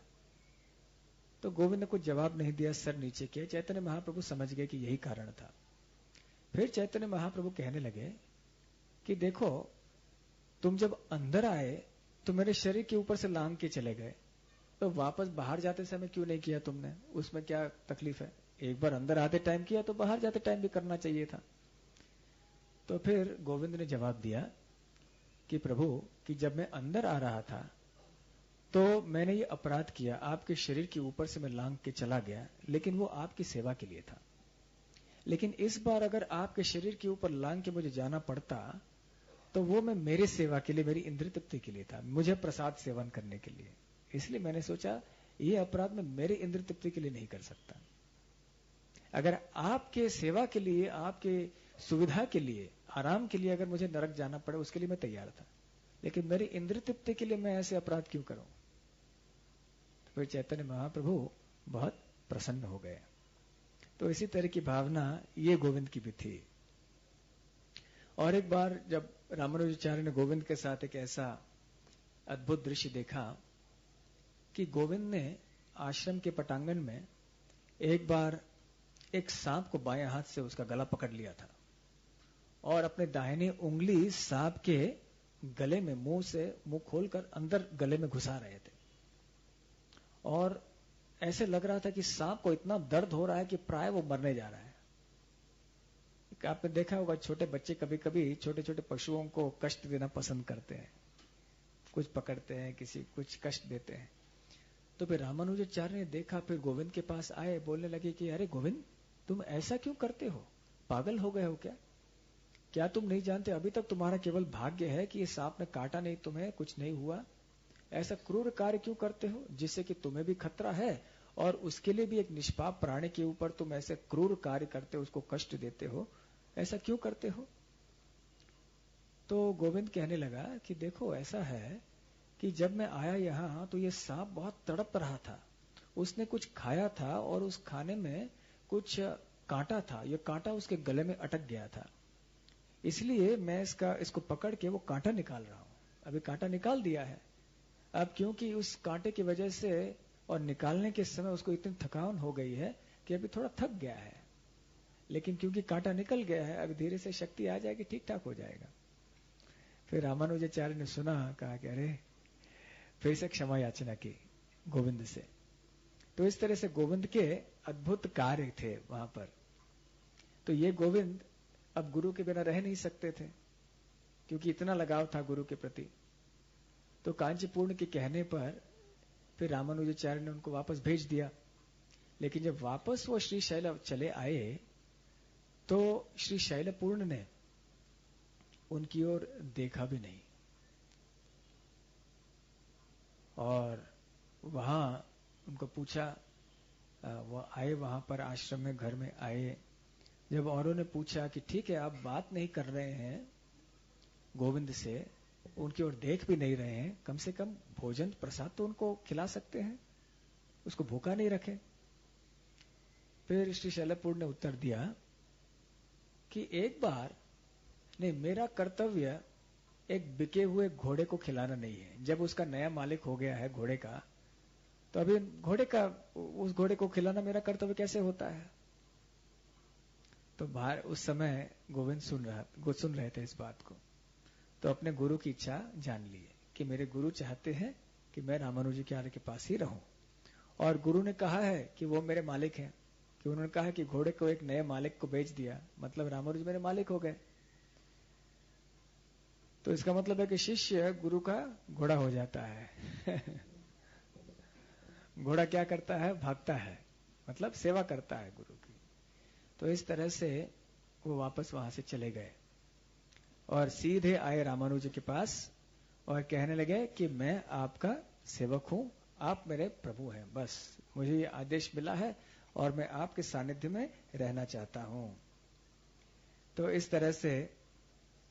तो गोविंद ने कुछ जवाब नहीं दिया, सर नीचे किया। चैतन्य महाप्रभु समझ गए कि यही कारण था। फिर चैतन्य महाप्रभु कहने लगे कि देखो, तुम जब अंदर आए तो मेरे शरीर के ऊपर से लांग के चले गए, तो वापस बाहर जाते समय क्यों नहीं किया तुमने? उसमें क्या तकलीफ है? एक बार अंदर आते टाइम किया तो बाहर जाते टाइम भी करना चाहिए था। तो फिर गोविंद ने जवाब दिया कि प्रभु, कि जब मैं अंदर आ रहा था तो मैंने ये अपराध किया, आपके शरीर के ऊपर से मैं लांग के चला गया, लेकिन वो आपकी सेवा के लिए था। लेकिन इस बार अगर आपके शरीर के ऊपर लांग के मुझे जाना पड़ता तो वो मैं मेरी सेवा के लिए, मेरी इंद्रिय तृप्ति के लिए था, मुझे प्रसाद सेवन करने के लिए। इसलिए मैंने सोचा ये अपराध मैं मेरे इंद्रिय तृप्ति के लिए नहीं कर सकता। अगर आपके सेवा के लिए, आपके सुविधा के लिए, आराम के लिए अगर मुझे नरक जाना पड़े उसके लिए मैं तैयार था, लेकिन मेरी इंद्रिय तृप्ति के लिए मैं ऐसे अपराध क्यों करूं? तो फिर चैतन्य महाप्रभु बहुत प्रसन्न हो गए। तो इसी तरह की भावना ये गोविंद की भी थी। और एक बार जब रामानुजाचार्य ने गोविंद के साथ एक ऐसा अद्भुत दृश्य देखा कि गोविंद ने आश्रम के पटांगण में एक बार एक सांप को बाएं हाथ से उसका गला पकड़ लिया था और अपने दाहिनी उंगली सांप के गले में मुंह खोलकर अंदर गले में घुसा रहे थे। और ऐसे लग रहा था कि सांप को इतना दर्द हो रहा है कि प्राय वो मरने जा रहा है। आपने देखा होगा छोटे बच्चे कभी कभी छोटे छोटे पशुओं को कष्ट देना पसंद करते हैं, कुछ पकड़ते हैं, किसी कुछ कष्ट देते हैं। तो फिर रामानुजाचार्य ने देखा, फिर गोविंद के पास आए, बोलने लगे कि अरे गोविंद, तुम ऐसा क्यों करते हो? पागल हो गए हो क्या? क्या तुम नहीं जानते अभी तक तुम्हारा केवल भाग्य है कि ये सांप ने काटा नहीं, तुम्हें कुछ नहीं हुआ? ऐसा क्रूर कार्य क्यों करते हो जिससे कि तुम्हें भी खतरा है और उसके लिए भी एक निष्पाप प्राणी के ऊपर तुम ऐसे क्रूर कार्य करते हो, उसको कष्ट देते हो, ऐसा क्यों करते हो? तो गोविंद कहने लगा कि देखो ऐसा है कि जब मैं आया यहाँ तो ये सांप बहुत तड़प रहा था, उसने कुछ खाया था और उस खाने में कुछ कांटा था, ये कांटा उसके गले में अटक गया था, इसलिए मैं इसको पकड़ के वो कांटा निकाल रहा हूं। अभी कांटा निकाल दिया है, अब क्योंकि उस कांटे की वजह से और निकालने के समय उसको इतनी थकान हो गई है कि अभी थोड़ा थक गया है, लेकिन क्योंकि कांटा निकल गया है अभी धीरे से शक्ति आ जाएगी, ठीक ठाक हो जाएगा। फिर रामानुजाचार्य ने सुना, कहा कि अरे, फिर से क्षमा याचना की गोविंद से। तो इस तरह से गोविंद के अद्भुत कार्य थे वहां पर। तो ये गोविंद अब गुरु के बिना रह नहीं सकते थे क्योंकि इतना लगाव था गुरु के प्रति। तो कांचीपूर्ण के कहने पर फिर रामानुजाचार्य ने उनको वापस भेज दिया। लेकिन जब वापस वो श्री शैल चले आए तो श्री शैलपूर्ण ने उनकी ओर देखा भी नहीं और वहां उनको पूछा, वो आए वहां पर आश्रम में, घर में आए। जब औरों ने पूछा कि ठीक है आप बात नहीं कर रहे हैं गोविंद से, उनकी ओर देख भी नहीं रहे हैं, कम से कम भोजन प्रसाद तो उनको खिला सकते हैं, उसको भूखा नहीं रखे। फिर श्री शैलपूर्ण ने उत्तर दिया कि एक बार नहीं, मेरा कर्तव्य एक बिके हुए घोड़े को खिलाना नहीं है। जब उसका नया मालिक हो गया है घोड़े का, तो अभी उस घोड़े को खिलाना मेरा कर्तव्य कैसे होता है? तो बाहर उस समय गोविंद सुन रहे थे इस बात को, तो अपने गुरु की इच्छा जान ली कि मेरे गुरु चाहते हैं कि मैं रामानुजाचार्य के पास ही रहूं, और गुरु ने कहा है कि वो मेरे मालिक हैं, कि उन्होंने कहा कि घोड़े को एक नए मालिक को बेच दिया, मतलब रामानुज मेरे मालिक हो गए। तो इसका मतलब है कि शिष्य गुरु का घोड़ा हो जाता है। घोड़ा क्या करता है? भागता है, मतलब सेवा करता है गुरु की। तो इस तरह से वो वापस वहां से चले गए और सीधे आए रामानुज के पास और कहने लगे कि मैं आपका सेवक हूं, आप मेरे प्रभु हैं, बस मुझे ये आदेश मिला है और मैं आपके सानिध्य में रहना चाहता हूं। तो इस तरह से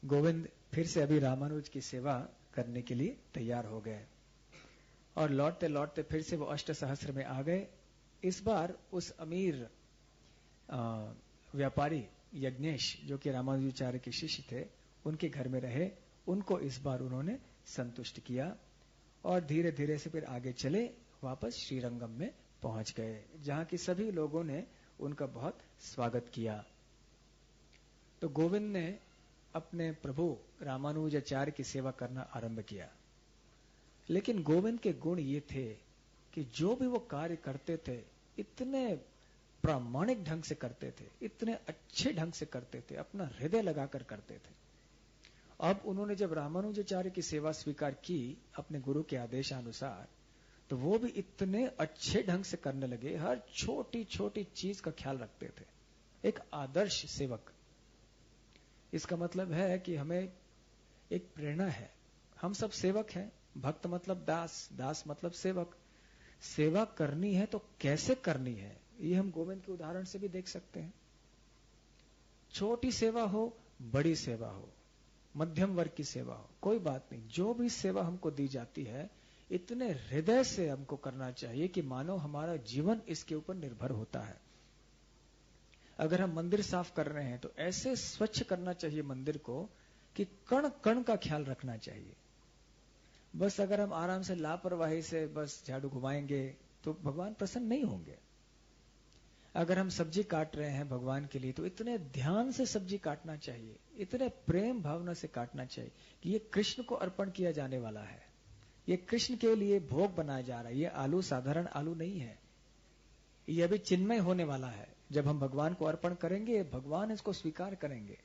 गोविंद फिर से अभी रामानुज की सेवा करने के लिए तैयार हो गए और लौटते लौटते फिर से वो अष्टसहस्र में आ गए। इस बार उस अमीर व्यापारी यज्ञेश, जो कि रामानुजाचार्य के शिष्य थे, उनके घर में रहे। उनको इस बार उन्होंने संतुष्ट किया और धीरे धीरे से फिर आगे चले, वापस श्रीरंगम में पहुंच गए, जहां की सभी लोगों ने उनका बहुत स्वागत किया। तो गोविंद ने अपने प्रभु रामानुजाचार्य की सेवा करना आरंभ किया। लेकिन गोविंद के गुण ये थे कि जो भी वो कार्य करते थे इतने प्रामाणिक ढंग से करते थे, इतने अच्छे ढंग से करते थे, अपना हृदय लगाकर करते थे। अब उन्होंने जब रामानुजाचार्य की सेवा स्वीकार की अपने गुरु के आदेशानुसार, तो वो भी इतने अच्छे ढंग से करने लगे, हर छोटी छोटी चीज का ख्याल रखते थे। एक आदर्श सेवक। इसका मतलब है कि हमें एक प्रेरणा है। हम सब सेवक हैं। भक्त मतलब दास, दास मतलब सेवक। सेवा करनी है तो कैसे करनी है, ये हम गोविंद के उदाहरण से भी देख सकते हैं। छोटी सेवा हो, बड़ी सेवा हो, मध्यम वर्ग की सेवा हो, कोई बात नहीं, जो भी सेवा हमको दी जाती है इतने हृदय से हमको करना चाहिए कि मानो हमारा जीवन इसके ऊपर निर्भर होता है। अगर हम मंदिर साफ कर रहे हैं तो ऐसे स्वच्छ करना चाहिए मंदिर को कि कण कण का ख्याल रखना चाहिए। बस अगर हम आराम से लापरवाही से बस झाड़ू घुमाएंगे तो भगवान प्रसन्न नहीं होंगे। अगर हम सब्जी काट रहे हैं भगवान के लिए तो इतने ध्यान से सब्जी काटना चाहिए, इतने प्रेम भावना से काटना चाहिए कि ये कृष्ण को अर्पण किया जाने वाला है, ये कृष्ण के लिए भोग बनाया जा रहा है। ये आलू साधारण आलू नहीं है, ये अभी चिन्मय होने वाला है। जब हम भगवान को अर्पण करेंगे भगवान इसको स्वीकार करेंगे।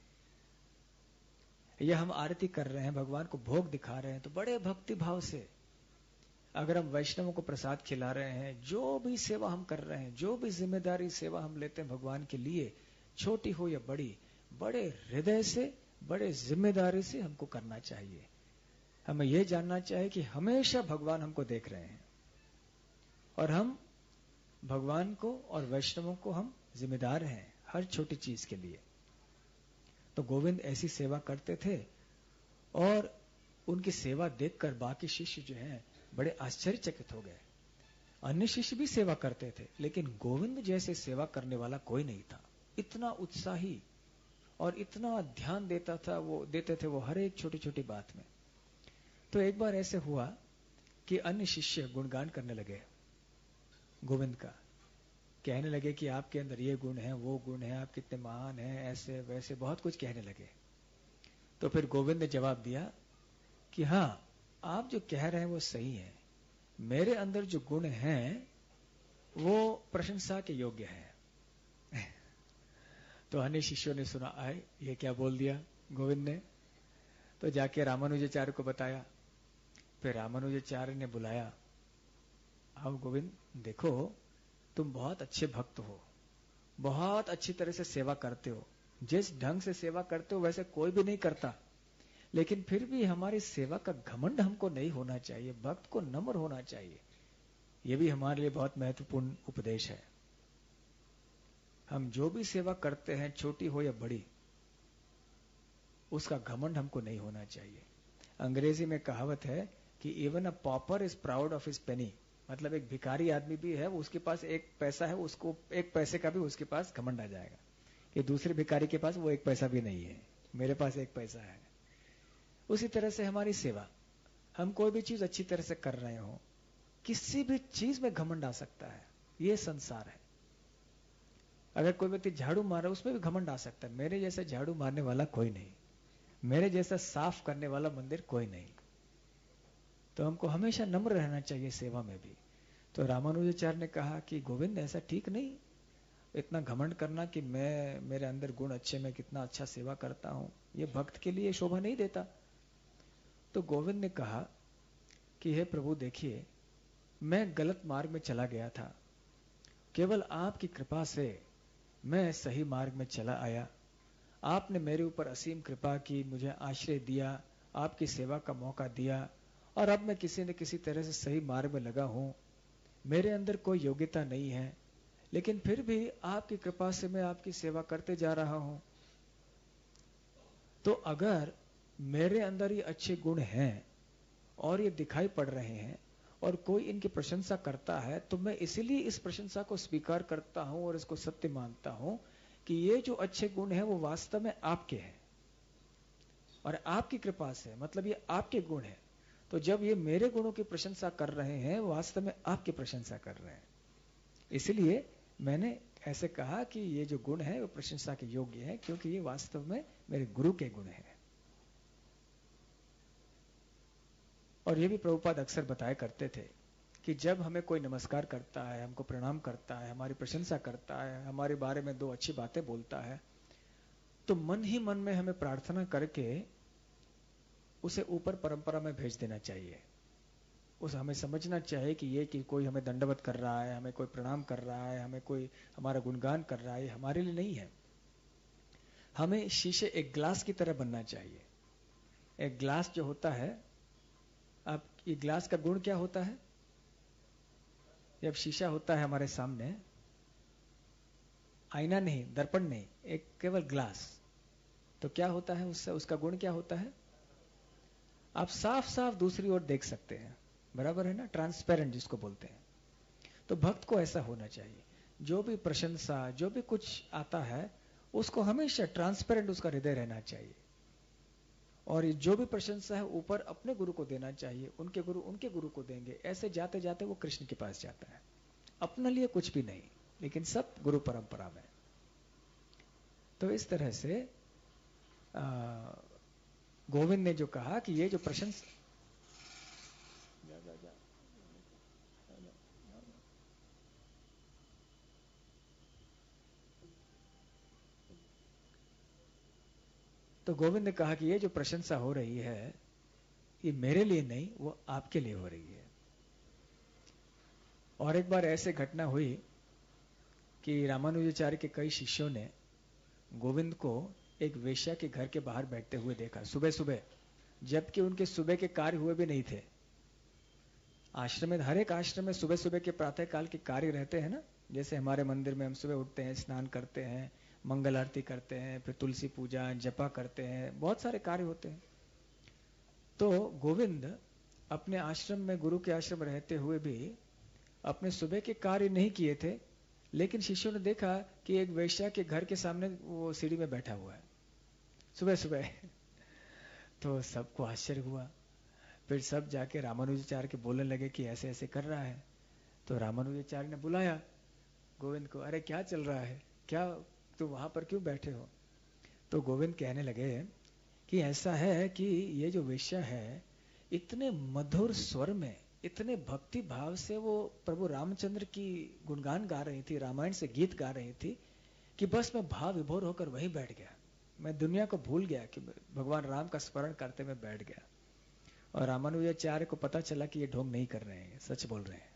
यह हम आरती कर रहे हैं, भगवान को भोग दिखा रहे हैं तो बड़े भक्ति भाव से। अगर हम वैष्णवों को प्रसाद खिला रहे हैं, जो भी सेवा हम कर रहे हैं, जो भी जिम्मेदारी सेवा हम लेते हैं भगवान के लिए, छोटी हो या बड़ी, बड़े हृदय से, बड़े जिम्मेदारी से हमको करना चाहिए। हमें यह जानना चाहिए कि हमेशा भगवान हमको देख रहे हैं और हम भगवान को और वैष्णवों को हम जिम्मेदार हैं हर छोटी चीज के लिए। तो गोविंद ऐसी सेवा करते थे और उनकी सेवा देखकर बाकी शिष्य जो हैं बड़े आश्चर्यचकित हो गए। अन्य शिष्य भी सेवा करते थे लेकिन गोविंद जैसे सेवा करने वाला कोई नहीं था। इतना उत्साही और इतना ध्यान देते थे वो हर एक छोटी छोटी बात में। तो एक बार ऐसे हुआ कि अन्य शिष्य गुणगान करने लगे गोविंद का, कहने लगे कि आपके अंदर ये गुण है, वो गुण है, आप कितने महान हैं, ऐसे वैसे बहुत कुछ कहने लगे। तो फिर गोविंद ने जवाब दिया कि हाँ, आप जो कह रहे हैं वो सही है, मेरे अंदर जो गुण हैं वो प्रशंसा के योग्य है। तो अन्य शिष्यों ने सुना, आए ये क्या बोल दिया गोविंद ने। तो जाके रामानुजाचार्य को बताया। फिर रामानुजाचार्य ने बुलाया, आओ गोविंद, देखो तुम बहुत अच्छे भक्त हो, बहुत अच्छी तरह से सेवा करते हो, जिस ढंग से सेवा करते हो वैसे कोई भी नहीं करता, लेकिन फिर भी हमारी सेवा का घमंड हमको नहीं होना चाहिए, भक्त को नम्र होना चाहिए। यह भी हमारे लिए बहुत महत्वपूर्ण उपदेश है। हम जो भी सेवा करते हैं, छोटी हो या बड़ी, उसका घमंड हमको नहीं होना चाहिए। अंग्रेजी में कहावत है कि even a pauper is proud of his penny. मतलब एक भिखारी आदमी भी है, वो उसके पास एक पैसा है, उसको एक पैसे का भी उसके पास घमंड आ जाएगा कि दूसरे भिखारी के पास वो एक पैसा भी नहीं है, मेरे पास एक पैसा है। उसी तरह से हमारी सेवा, हम कोई भी चीज अच्छी तरह से कर रहे हो, किसी भी चीज में घमंड आ सकता है, ये संसार है। अगर कोई व्यक्ति झाड़ू मार रहा है उसमें भी घमंड आ सकता है, मेरे जैसा झाड़ू मारने वाला कोई नहीं, मेरे जैसा साफ करने वाला मंदिर कोई नहीं। तो हमको हमेशा नम्र रहना चाहिए सेवा में भी। तो रामानुजाचार्य ने कहा कि गोविंद ऐसा ठीक नहीं, इतना घमंड करना कि मेरे अंदर गुण अच्छे, मैं कितना अच्छा सेवा करता हूं, ये भक्त के लिए शोभा नहीं देता। तो गोविंद ने कहा कि हे प्रभु, देखिए मैं गलत मार्ग में चला गया था, केवल आपकी कृपा से मैं सही मार्ग में चला आया। आपने मेरे ऊपर असीम कृपा की, मुझे आश्रय दिया, आपकी सेवा का मौका दिया और अब मैं किसी न किसी तरह से सही मार्ग में लगा हूं। मेरे अंदर कोई योग्यता नहीं है, लेकिन फिर भी आपकी कृपा से मैं आपकी सेवा करते जा रहा हूं। तो अगर मेरे अंदर ये अच्छे गुण हैं और ये दिखाई पड़ रहे हैं और कोई इनकी प्रशंसा करता है, तो मैं इसीलिए इस प्रशंसा को स्वीकार करता हूं और इसको सत्य मानता हूं कि ये जो अच्छे गुण हैं वो वास्तव में आपके हैं और आपकी कृपा से, मतलब ये आपके गुण हैं। तो जब ये मेरे गुणों की प्रशंसा कर रहे हैं, वास्तव में आपकी प्रशंसा कर रहे हैं। इसलिए मैंने ऐसे कहा कि ये जो गुण है वो प्रशंसा के योग्य है, क्योंकि ये वास्तव में मेरे गुरु के गुण हैं। और ये भी प्रभुपाद अक्सर बताया करते थे कि जब हमें कोई नमस्कार करता है, हमको प्रणाम करता है, हमारी प्रशंसा करता है, हमारे बारे में दो अच्छी बातें बोलता है, तो मन ही मन में हमें प्रार्थना करके उसे ऊपर परंपरा में भेज देना चाहिए। उस हमें समझना चाहिए कि ये कि कोई हमें दंडवत कर रहा है, हमें कोई प्रणाम कर रहा है, हमें कोई हमारा गुणगान कर रहा है, ये हमारे लिए नहीं है। हमें शीशे एक ग्लास की तरह बनना चाहिए। एक ग्लास जो होता है, अब ये ग्लास का गुण क्या होता है? जब शीशा होता है हमारे सामने, आईना नहीं, दर्पण नहीं, एक केवल ग्लास, तो क्या होता है उससे? उसका गुण क्या होता है? आप साफ साफ दूसरी ओर देख सकते हैं, बराबर है ना? ट्रांसपेरेंट जिसको बोलते हैं। तो भक्त को ऐसा होना चाहिए, जो भी प्रशंसा, जो भी कुछ आता है, उसको हमेशा ट्रांसपेरेंट उसका हृदय रहना चाहिए। और ये जो भी प्रशंसा है ऊपर अपने गुरु को देना चाहिए, उनके गुरु को देंगे। ऐसे जाते जाते वो कृष्ण के पास जाता है, अपने लिए कुछ भी नहीं, लेकिन सब गुरु परंपरा में। तो इस तरह से गोविंद ने जो कहा कि ये जो प्रशंसा, तो गोविंद ने कहा कि ये जो प्रशंसा हो रही है, ये मेरे लिए नहीं, वो आपके लिए हो रही है। और एक बार ऐसे घटना हुई कि रामानुजाचार्य के कई शिष्यों ने गोविंद को एक वेश्या के घर के बाहर बैठते हुए देखा सुबह सुबह, जबकि उनके सुबह के कार्य हुए भी नहीं थे। आश्रम में, हर एक आश्रम में सुबह सुबह के प्रातः काल के कार्य रहते हैं ना। जैसे हमारे मंदिर में हम सुबह उठते हैं, स्नान करते हैं, मंगल आरती करते हैं, फिर तुलसी पूजा, जपा करते हैं, बहुत सारे कार्य होते हैं। तो गोविंद अपने आश्रम में, गुरु के आश्रम रहते हुए भी अपने सुबह के कार्य नहीं किए थे, लेकिन शिष्यों ने देखा कि एक वेश्या के घर के सामने वो सीढ़ी में बैठा हुआ है सुबह सुबह। तो सबको आश्चर्य हुआ। फिर सब जाके रामानुजाचार्य के बोलने लगे कि ऐसे ऐसे कर रहा है। तो रामानुजाचार्य ने बुलाया गोविंद को, अरे क्या चल रहा है, क्या तुम वहां पर क्यों बैठे हो? तो गोविंद कहने लगे कि ऐसा है कि ये जो वेश्या है, इतने मधुर स्वर में, इतने भक्ति भाव से वो प्रभु रामचंद्र की गुणगान गा रही थी, रामायण से गीत गा रही थी, कि बस मैं भाव विभोर होकर वहीं बैठ गया। मैं दुनिया को भूल गया कि भगवान राम का स्मरण करते मैं बैठ गया। और रामानुजाचार्य को पता चला कि ये ढोंग नहीं कर रहे हैं, सच बोल रहे हैं।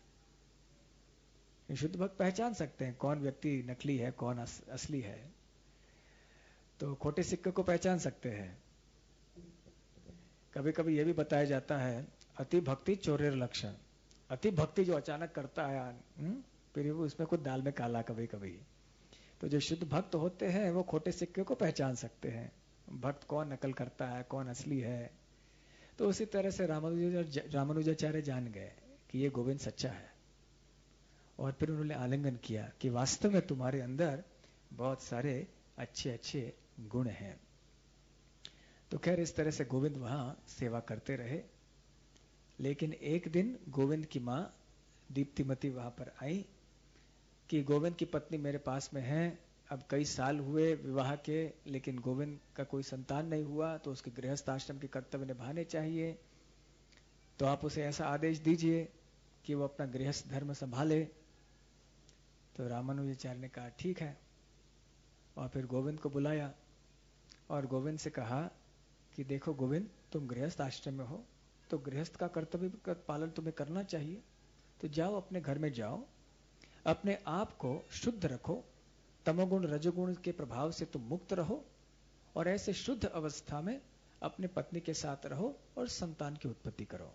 शुद्ध भक्त पहचान सकते हैं कौन व्यक्ति नकली है, कौन असली है। तो खोटे सिक्के को पहचान सकते हैं। कभी कभी यह भी बताया जाता है, अति भक्ति चोरेर लक्षण। अति भक्ति जो अचानक करता है, फिर वो उसमें कुछ दाल में काला कभी कभी। तो जो शुद्ध भक्त होते हैं वो खोटे सिक्के को पहचान सकते हैं, भक्त कौन नकल करता है, कौन असली है। तो उसी तरह से रामानुजाचार्य जान गए कि ये गोविंद सच्चा है। और फिर उन्होंने आलिंगन किया कि वास्तव में तुम्हारे अंदर बहुत सारे अच्छे अच्छे गुण हैं। तो खैर इस तरह से गोविंद वहां सेवा करते रहे। लेकिन एक दिन गोविंद की माँ दीप्तिमती वहां पर आई कि गोविंद की पत्नी मेरे पास में है, अब कई साल हुए विवाह के, लेकिन गोविंद का कोई संतान नहीं हुआ, तो उसके गृहस्थ आश्रम के कर्तव्य निभाने चाहिए। तो आप उसे ऐसा आदेश दीजिए कि वो अपना गृहस्थ धर्म संभाले। तो रामानुजाचार्य ने कहा ठीक है, और फिर गोविंद को बुलाया और गोविंद से कहा कि देखो गोविंद, तुम गृहस्थ आश्रम में हो, तो गृहस्थ का कर्तव्य का पालन तुम्हें करना चाहिए। तो जाओ, अपने घर में जाओ, अपने आप को शुद्ध रखो, तमोगुण रजोगुण के प्रभाव से तुम मुक्त रहो, और ऐसे शुद्ध अवस्था में अपने पत्नी के साथ रहो और संतान की उत्पत्ति करो।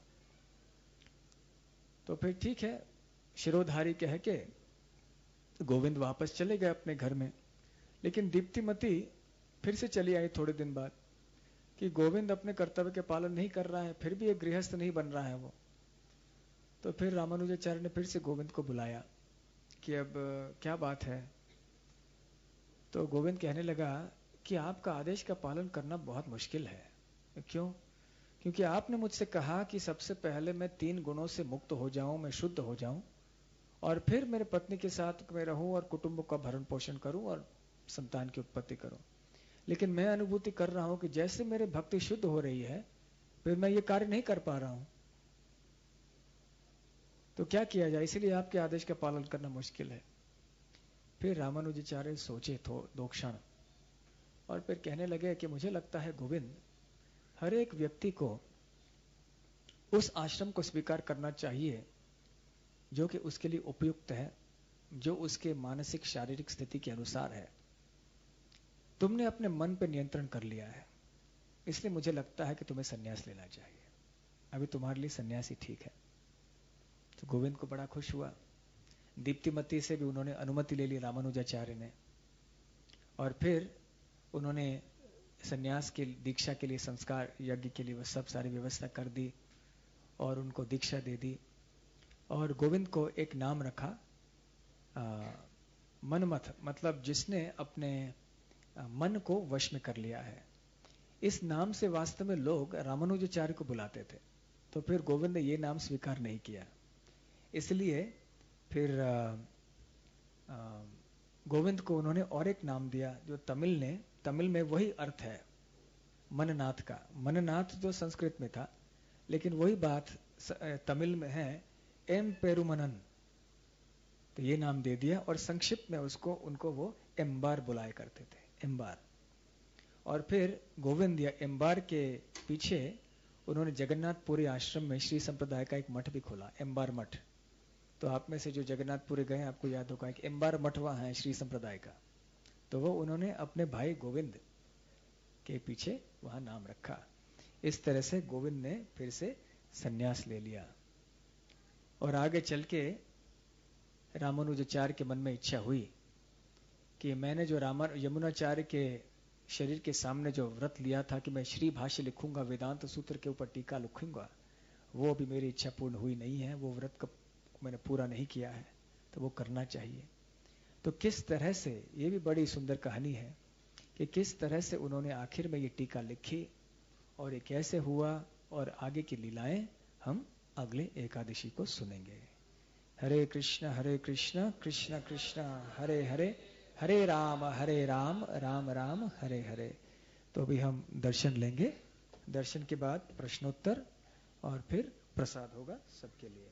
तो फिर ठीक है, शिरोधारी कह के गोविंद वापस चले गए अपने घर में। लेकिन दीप्तिमती फिर से चली आई थोड़े दिन बाद कि गोविंद अपने कर्तव्य के पालन नहीं कर रहा है, फिर भी एक गृहस्थ नहीं बन रहा है वो। तो फिर रामानुजाचार्य ने फिर से गोविंद को बुलाया कि अब क्या बात है। तो गोविंद कहने लगा कि आपका आदेश का पालन करना बहुत मुश्किल है। क्यों? क्योंकि आपने मुझसे कहा कि सबसे पहले मैं 3 गुणों से मुक्त हो जाऊं, मैं शुद्ध हो जाऊं, और फिर मेरे पत्नी के साथ मैं रहूं और कुटुंब का भरण पोषण करूं और संतान की उत्पत्ति करूं। लेकिन मैं अनुभूति कर रहा हूं कि जैसे मेरे भक्ति शुद्ध हो रही है, फिर मैं ये कार्य नहीं कर पा रहा हूं। तो क्या किया जाए, इसलिए आपके आदेश का पालन करना मुश्किल है। फिर रामानुजाचार्य सोचे दो क्षण और फिर कहने लगे कि मुझे लगता है गोविंद, हर एक व्यक्ति को उस आश्रम को स्वीकार करना चाहिए जो कि उसके लिए उपयुक्त है, जो उसके मानसिक शारीरिक स्थिति के अनुसार है। तुमने अपने मन पर नियंत्रण कर लिया है, इसलिए मुझे लगता है कि तुम्हें संन्यास लेना चाहिए, अभी तुम्हारे लिए संन्यास ही ठीक है। तो गोविंद को बड़ा खुश हुआ। दीप्तिमती से भी उन्होंने अनुमति ले ली रामानुजाचार्य ने, और फिर उन्होंने संन्यास की दीक्षा के लिए, संस्कार यज्ञ के लिए वह सब सारी व्यवस्था कर दी और उनको दीक्षा दे दी। और गोविंद को एक नाम रखा मनमथ, मतलब जिसने अपने मन को वश में कर लिया है। इस नाम से वास्तव में लोग रामानुजाचार्य को बुलाते थे, तो फिर गोविंद ने ये नाम स्वीकार नहीं किया। इसलिए फिर गोविंद को उन्होंने और एक नाम दिया जो तमिल में वही अर्थ है मननाथ का। मननाथ तो संस्कृत में था, लेकिन वही बात तमिल में है एम पेरुमनन, तो ये नाम दे दिया। और संक्षिप्त में उनको वो एम्बार बुलाया करते थे, एम्बार। और फिर गोविंद या एम्बार के पीछे उन्होंने जगन्नाथपुरी आश्रम में श्री संप्रदाय का एक मठ भी खोला, एम्बार मठ। तो आप में से जो जगन्नाथपुरी गए आपको याद होगा कि एम्बार मठ वहाँ है श्री संप्रदाय का। तो वो उन्होंने अपने भाई गोविंद के पीछे वहाँ नाम रखा। इस तरह से गोविंद ने फिर से संन्यास ले लिया। और आगे चल के रामानुजाचार्य के मन में इच्छा हुई कि मैंने जो यमुनाचार्य के शरीर के सामने जो व्रत लिया था कि मैं श्री भाष्य लिखूंगा, वेदांत सूत्र के ऊपर टीका लिखूंगा, वो अभी मेरी इच्छा पूर्ण हुई नहीं है, वो व्रत का मैंने पूरा नहीं किया है, तो वो करना चाहिए। तो किस तरह से, ये भी बड़ी सुंदर कहानी है कि किस तरह से उन्होंने आखिर में ये टीका लिखी और ये कैसे हुआ, और आगे की लीलाएं हम अगले एकादशी को सुनेंगे। हरे कृष्ण कृष्ण कृष्ण हरे हरे, हरे राम राम राम हरे हरे। तो अभी हम दर्शन लेंगे, दर्शन के बाद प्रश्नोत्तर और फिर प्रसाद होगा सबके लिए।